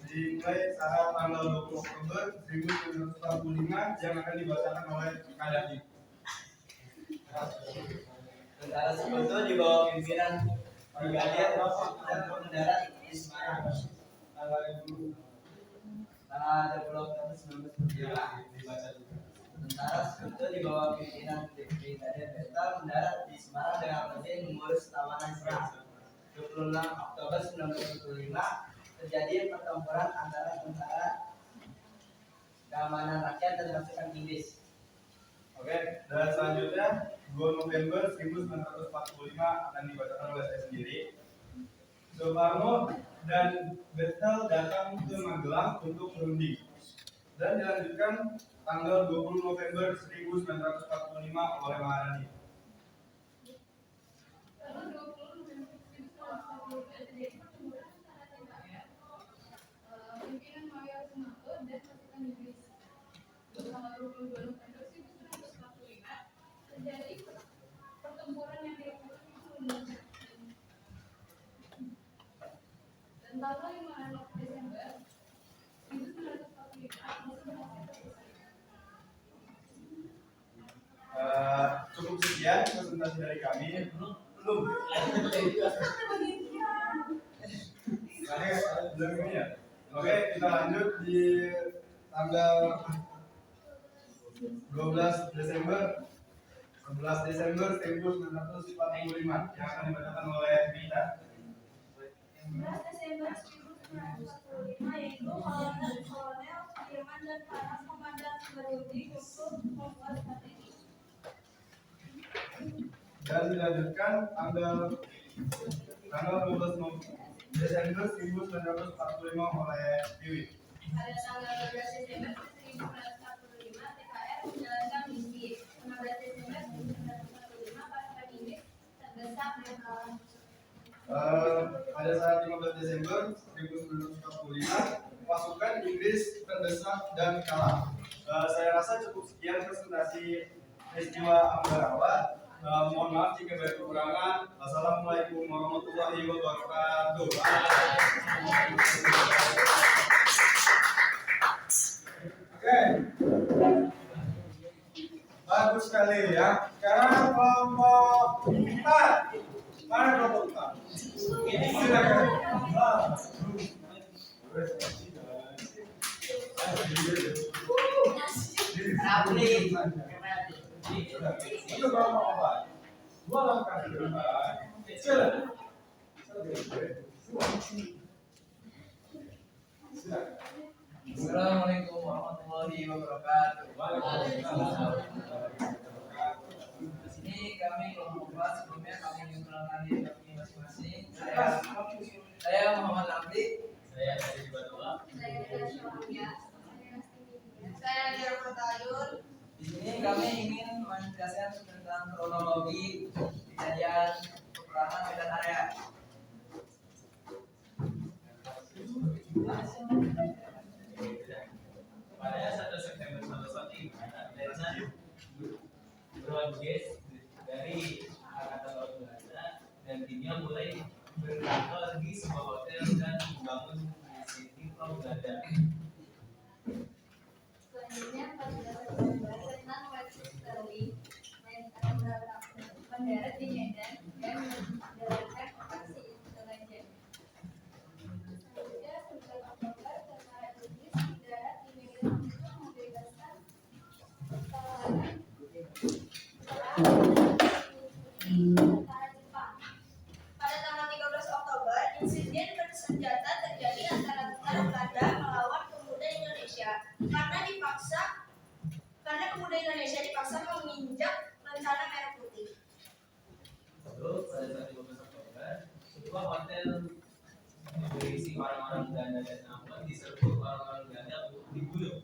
dimulai saat tanggal 20 Oktober 1945 yang akan dibacakan oleh Kadhafi. Tentara Sekutu di bawah pimpinan Brigadir dan mendarat di Semarang. Tanggal 20 Oktober 1945 dibaca juga. Tentara Sekutu di bawah pimpinan Brigadir Jenderal mendarat di Semarang dengan mesin mengurus tawanan serang. 26 Oktober 1945 terjadi pertempuran antara tentara keamanan rakyat dan pasukan Inggris. Oke, dan selanjutnya 2 November 1945 akan dibacakan oleh saya sendiri. Soekarno dan Bethel datang ke Magelang untuk berunding dan dilanjutkan tanggal 20 November 1945 oleh Maharani. Pimpinan Mayor Sumarto dan pasukan Inggris. Tanggal 22 November 1945 terjadi pertempuran yang dilakukan dan tanggal 5 Desember 1945 Cukup sekian presentasi dari kami. Belum. Belum ini ya. Oke, kita lanjut di tanggal 12 Desember 11 Desember 1945 yang akan dibacakan oleh Bita. 11 Desember 1945 yaitu Kolonel Sudirman dan para komandan berunding untuk membuat strategi. Dan dilanjutkan tanggal 12 Desember 1945 oleh Dewi. Pada tanggal 12 Desember 1945 TKR menjalankan misi. 15 Desember 1945 pasukan Inggris terdesak dan kalah. Pada saat 15 Desember 1945 pasukan Inggris terdesak dan kalah. Saya rasa cukup sekian presentasi peristiwa Ambarawa. Mohon maaf jika ada kekurangan. Assalamualaikum warahmatullahi wabarakatuh. Oke, bagus sekali ya. Sekarang kelompok 4. Mana kelompok 4? Silakan. Itu kelompok 4. 2 langkah ke depan. Silakan. Assalamualaikum warahmatullahi wabarakatuh. Di sini kami kelompok 4 sebelumnya kami memperkenalkan diri kami masing-masing. Saya Muhammad Abdi. Saya dari Batua. Saya Syawahya. Saya Dira Tayun. Di sini kami ingin menjelaskan tentang kronologi kejadian peperangan Medan Area. Pada 1 September 1945, Broadgate dari Angkatan Laut Belanda dan timnya mulai berkantor di sebuah hotel dan membangun di City of Belanda. Selanjutnya 14 September tentang West Sterling mendarat di Medan dan menjalankan operasi intelijen. Selanjutnya 9 Oktober tentara Inggris mendarat di Medan untuk membebaskan tawanan tentara Jepang. Pada tanggal 13 Oktober, insiden bersenjata terjadi antara tentara Belanda melawan pemuda Indonesia karena pemuda Indonesia dipaksa menginjak rencana Merah Putih. Lalu pada saat 15 Oktober, sebuah hotel berisi orang-orang Belanda dan Ambon diserbu orang-orang Belanda untuk dibunuh.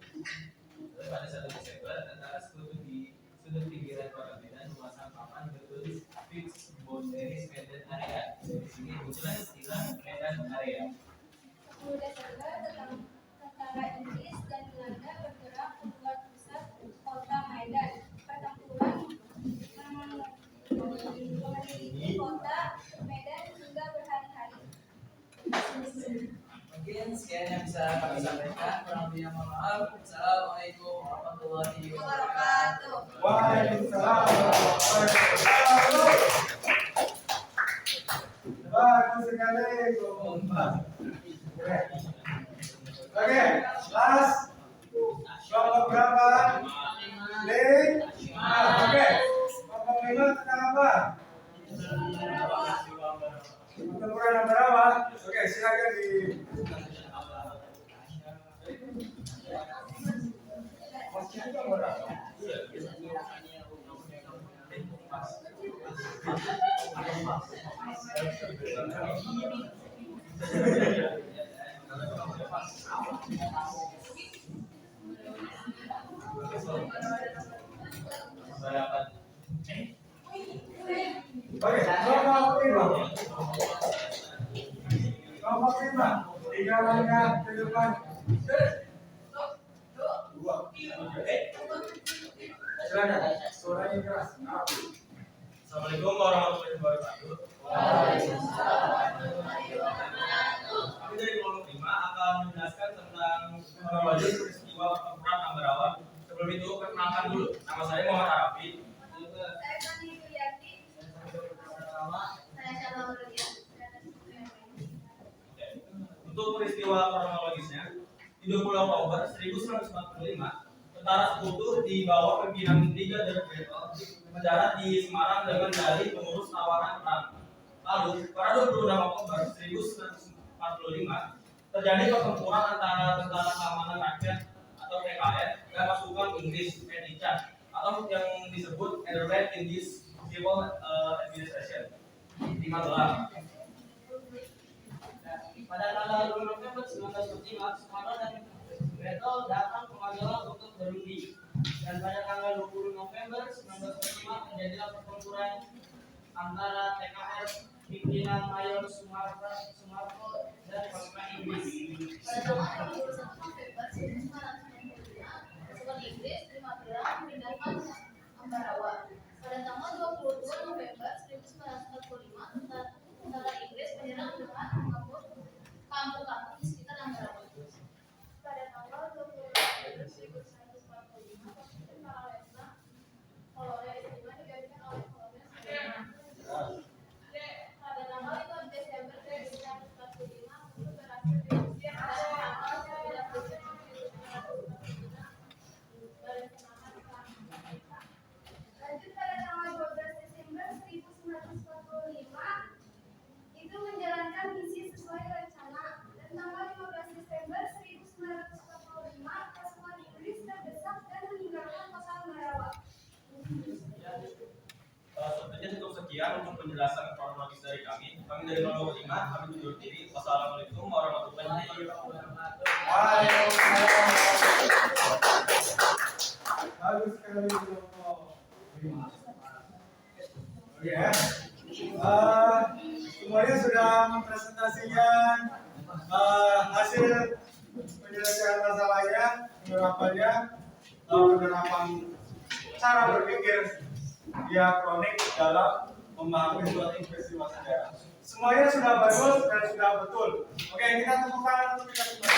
Lalu pada 1 Desember, tentara sekutu di sudut pinggiran kota Medan memasang papan bertulis Fixed Boundaries Medan Area. Dari sini muncullah istilah Medan Area. 10 Desember, tentara Inggris dan Belanda bergerak keluar pusat kota Medan. Pertempuran mengelilingi kota Medan hingga berhari-hari. Mungkin sekian yang bisa kami sampaikan. Kurang lebihnya mohon maaf. Assalamualaikum warahmatullahi wabarakatuh. Waalaikumsalam warahmatullahi wabarakatuh. Bagus sekali kelompok 4. Oke, last kelompok berapa? 5. Oke, kelompok 5 tentang apa? Pertempuran Ambarawa. Oke, silakan di. Oke, kelompok 5. Kelompok 5. 3 langkah ke depan. 2. Silakan. Suaranya keras. Assalamualaikum warahmatullahi wabarakatuh. Kami dari kelompok 5 akan menjelaskan tentang kronologi peristiwa pertempuran Ambarawa. Sebelum itu perkenalkan dulu. Nama saya Muhammad Arafi. Saya Sani Yulianti. Saya Shalom Rudian. Untuk peristiwa kronologisnya, di 20 Oktober 1945, tentara sekutu di bawah pimpinan Brigadir Jenderal mendarat di Semarang dengan dalih pengurus tawanan perang. Lalu, pada 26 Oktober 1945, terjadi pertempuran antara Tentara Keamanan Rakyat atau TKR dan pasukan Inggris Medicare atau yang disebut Netherlands Indies Civil Administration di Magelang. Pada tanggal 2 November 1945, Soekarno dan Beto datang ke Magelang untuk berundi. Dan pada tanggal 20 November 1945 terjadilah pertempuran antara TKR pimpinan Mayor Sumarto dan pasukan Inggris. Pada tanggal 21 November 1945, pasukan Inggris di Magelang memindahkan Ambarawa. Pada tanggal 22 November 1945, tentara Inggris menyerang dengan kampung-kampung di sekitar Ambarawa. Pada tanggal 20 November 1945, pasukan Malaysia Kolonel Istimewa digantikan oleh Kolonel Sudirman. Pada tanggal 5 Desember 1945, untuk berhasil diusir dan tanggal 9 Desember 1945 dari semangat perang. Lanjut pada tanggal 12 Desember 1945 itu menjalankan misi sesuai rencana, dan tanggal 15 Desember 1945 pasukan Inggris terdesak dan meninggalkan kota Ambarawa. Sepertinya cukup sekian untuk penjelasan kronologis dari kami. Kami dari 025, kami undur diri. Wassalamualaikum warahmatullahi wabarakatuh. Bagus sekali kelompok 5. Ya. Semuanya sudah mempresentasikan hasil penyelesaian masalahnya, penerapannya, penerapan cara berpikir diakronik dalam memahami suatu peristiwa sejarah. Semuanya sudah bagus dan sudah betul. Oke, kita tepuk tangan untuk kita semua.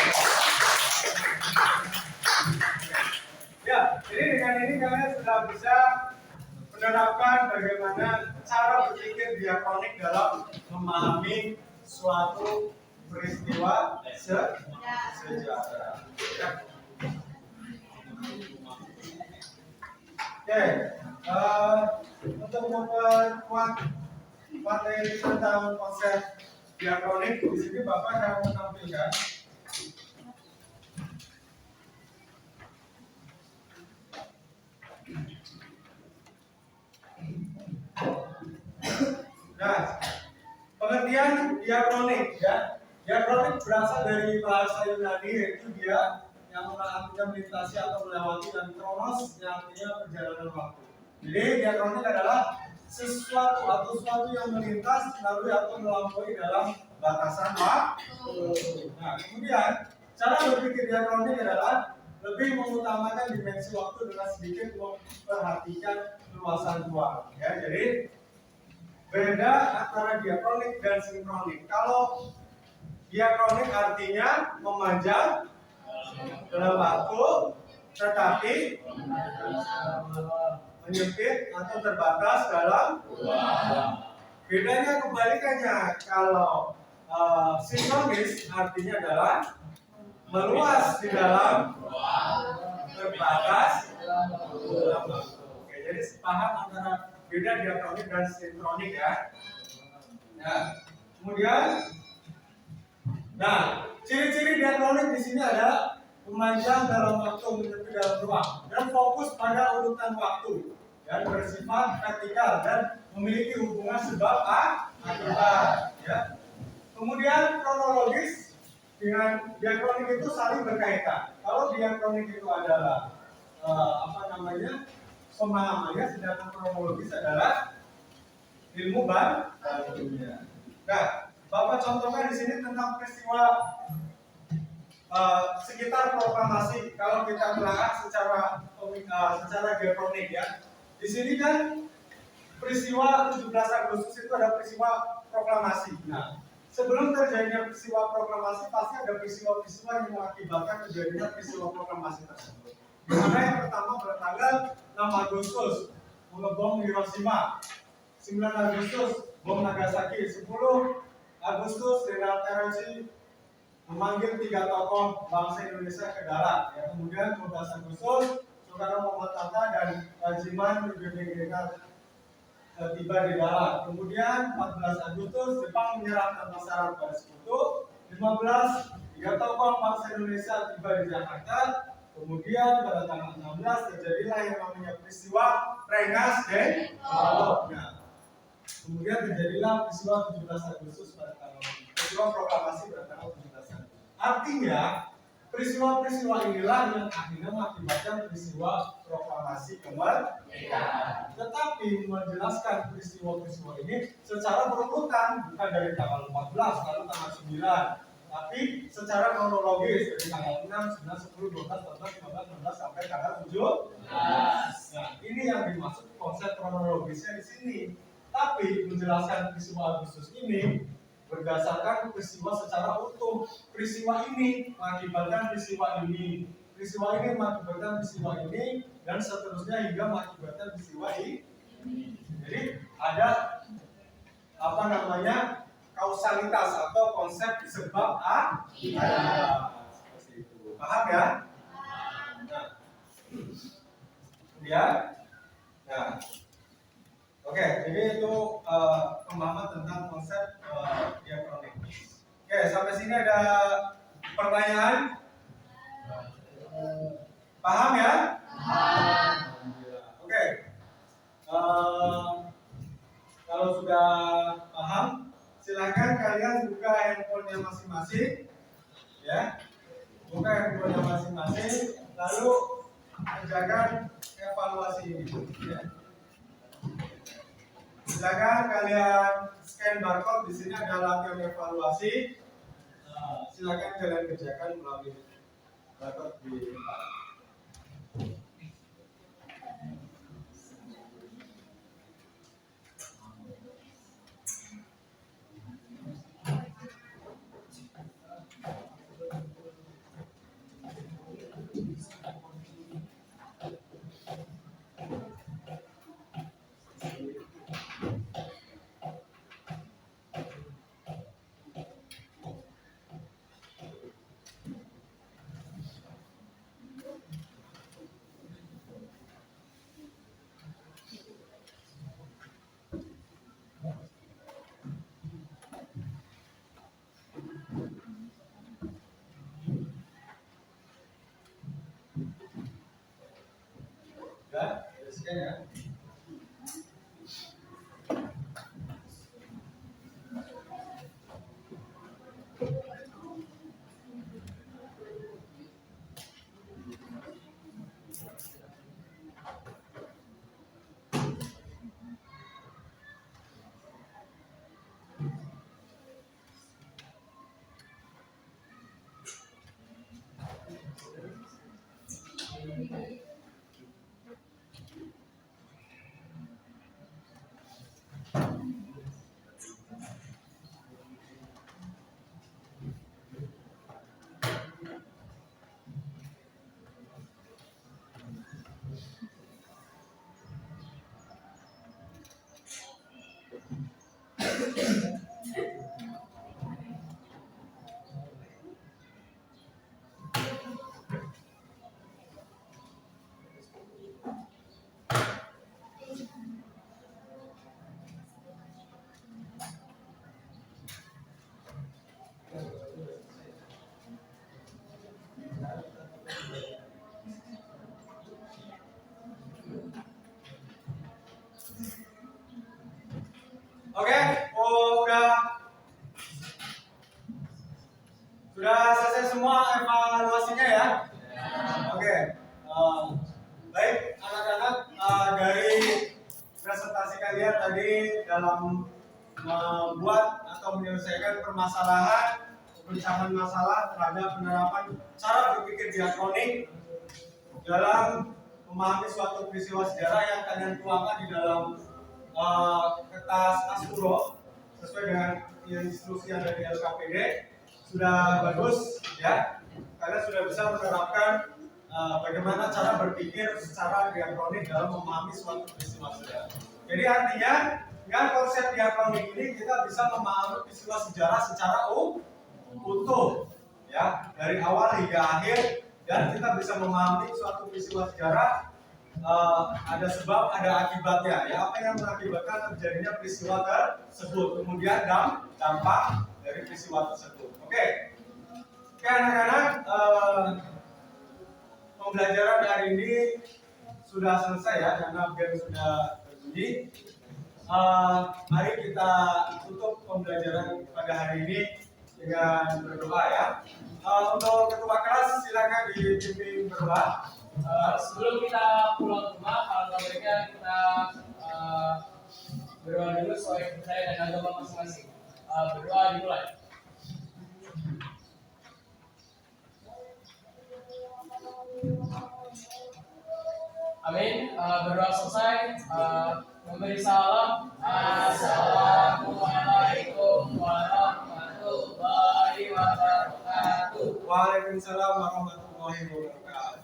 Ya, jadi dengan ini kalian sudah bisa menerapkan bagaimana cara berpikir diakronik dalam memahami suatu peristiwa sejarah. Oke, untuk memperkuat materi tentang konsep diakronik, di sini Bapak akan menampilkan pengertian diakronik ya. Diakronik berasal dari bahasa Yunani, yaitu dia yang mengartikan melintasi atau melewati, dan kronos yang artinya perjalanan waktu. Jadi diakronik adalah sesuatu atau sesuatu yang melintas lalu atau melampaui dalam batasan waktu. Nah, kemudian cara berpikir diakronik adalah lebih mengutamakan dimensi waktu dengan sedikit memperhatikan luasan ruang. Ya, jadi beda antara diakronik dan sinkronik. Kalau diakronik artinya memanjang dalam waktu, tetapi menyempit atau terbatas dalam ruang. Bedanya kebalikannya, kalau sinkronis artinya adalah meluas di dalam ruang, terbatas dalam waktu. Oke, jadi paham antara beda diakronik dan sinkronik ya. Nah, kemudian, ciri-ciri diakronik di sini adalah memanjang dalam waktu, menyempit dalam ruang, dan fokus pada urutan waktu, dan bersifat vertikal dan memiliki hubungan sebab akibat. Ya. Kemudian kronologis dengan diakronik itu saling berkaitan. Kalau diakronik itu adalah pemahamannya, sedangkan kronologis adalah ilmu barunya. Nah, Bapak contohkan di sini tentang peristiwa sekitar proklamasi. Kalau kita melahap secara diakronik ya, di sini kan peristiwa 17 Agustus itu ada peristiwa proklamasi. Nah, sebelum terjadinya peristiwa proklamasi pasti ada peristiwa-peristiwa yang mengakibatkan terjadinya peristiwa proklamasi tersebut. Di mana yang pertama bertanggal 6 Agustus mengebom Hiroshima, 9 Agustus bom Nagasaki, 10 Agustus Jenderal Terenci memanggil 3 tokoh bangsa Indonesia ke darat. Ya, kemudian 12 Agustus Soekarno Hatta dan Jiman BPGK tiba di darat. Kemudian 14 Agustus Jepang menyerah tanpa syarat pada Sekutu. 15 tiga tokoh bangsa Indonesia tiba di Jakarta. Kemudian pada tanggal 16 terjadilah yang namanya peristiwa Rengas Dengklok. Nah, kemudian terjadilah peristiwa 17 Agustus pada tanggal peristiwa proklamasi pada tanggal 17 Agustus. Artinya peristiwa-peristiwa inilah yang akhirnya mengakibatkan peristiwa proklamasi kemerdekaan. Tetapi menjelaskan peristiwa-peristiwa ini secara berurutan, bukan dari tanggal 14 lalu tanggal 9, tapi secara kronologis dari tanggal 6, 9, 10, 12, 13, 14, 15 sampai tanggal 17. Nah, ini yang dimaksud konsep kronologisnya di sini. Tapi menjelaskan peristiwa Agustus ini berdasarkan peristiwa secara utuh. Peristiwa ini mengakibatkan peristiwa ini, peristiwa ini mengakibatkan peristiwa ini, dan seterusnya hingga mengakibatkan peristiwa ini. Jadi ada apa namanya kausalitas atau konsep sebab akibat. Seperti itu. Paham ya? Nah, kemudian, nah, oke, jadi itu pemahaman tentang konsep diakronik. Oke, sampai sini ada pertanyaan? Paham ya? Oke. Kalau sudah paham, silakan kalian buka handphonenya masing-masing, ya. Buka handphonenya masing-masing, lalu kerjakan evaluasi ini. Ya. Silakan kalian scan barcode, di sini ada lampion evaluasi. Silakan kalian kerjakan melalui barcode di depan. Ya, scan ya. Oke, sudah selesai semua evaluasinya ya. Oke, baik anak-anak, dari presentasi kalian tadi dalam membuat atau menyelesaikan permasalahan, pemecahan masalah terhadap penerapan cara berpikir diakronik dalam memahami suatu peristiwa sejarah yang kalian tuangkan di dalam kertas Asturo sesuai dengan instruksi yang dari LKPD. Sudah bagus ya, kalian sudah bisa menerapkan bagaimana cara berpikir secara diakronik dalam memahami suatu peristiwa sejarah. Jadi artinya dengan konsep diakronik ini kita bisa memahami peristiwa sejarah secara utuh ya, dari awal hingga akhir, dan kita bisa memahami suatu peristiwa sejarah ada sebab, ada akibatnya. Ya, apa yang mengakibatkan terjadinya peristiwa tersebut, kemudian dampak dari peristiwa tersebut. Oke, anak-anak, pembelajaran hari ini sudah selesai ya, karena bel sudah berbunyi. Mari kita tutup pembelajaran pada hari ini dengan berdoa ya. Untuk ketua kelas silakan dipimpin berdoa. Sebelum kita pulang ke rumah, kalau baiknya kita berdoa dulu sesuai percaya dan agama masing-masing. Berdoa dimulai. Amin. Berdoa selesai. Memberi salam. Assalamualaikum warahmatullahi wabarakatuh. Waalaikumsalam warahmatullahi wabarakatuh.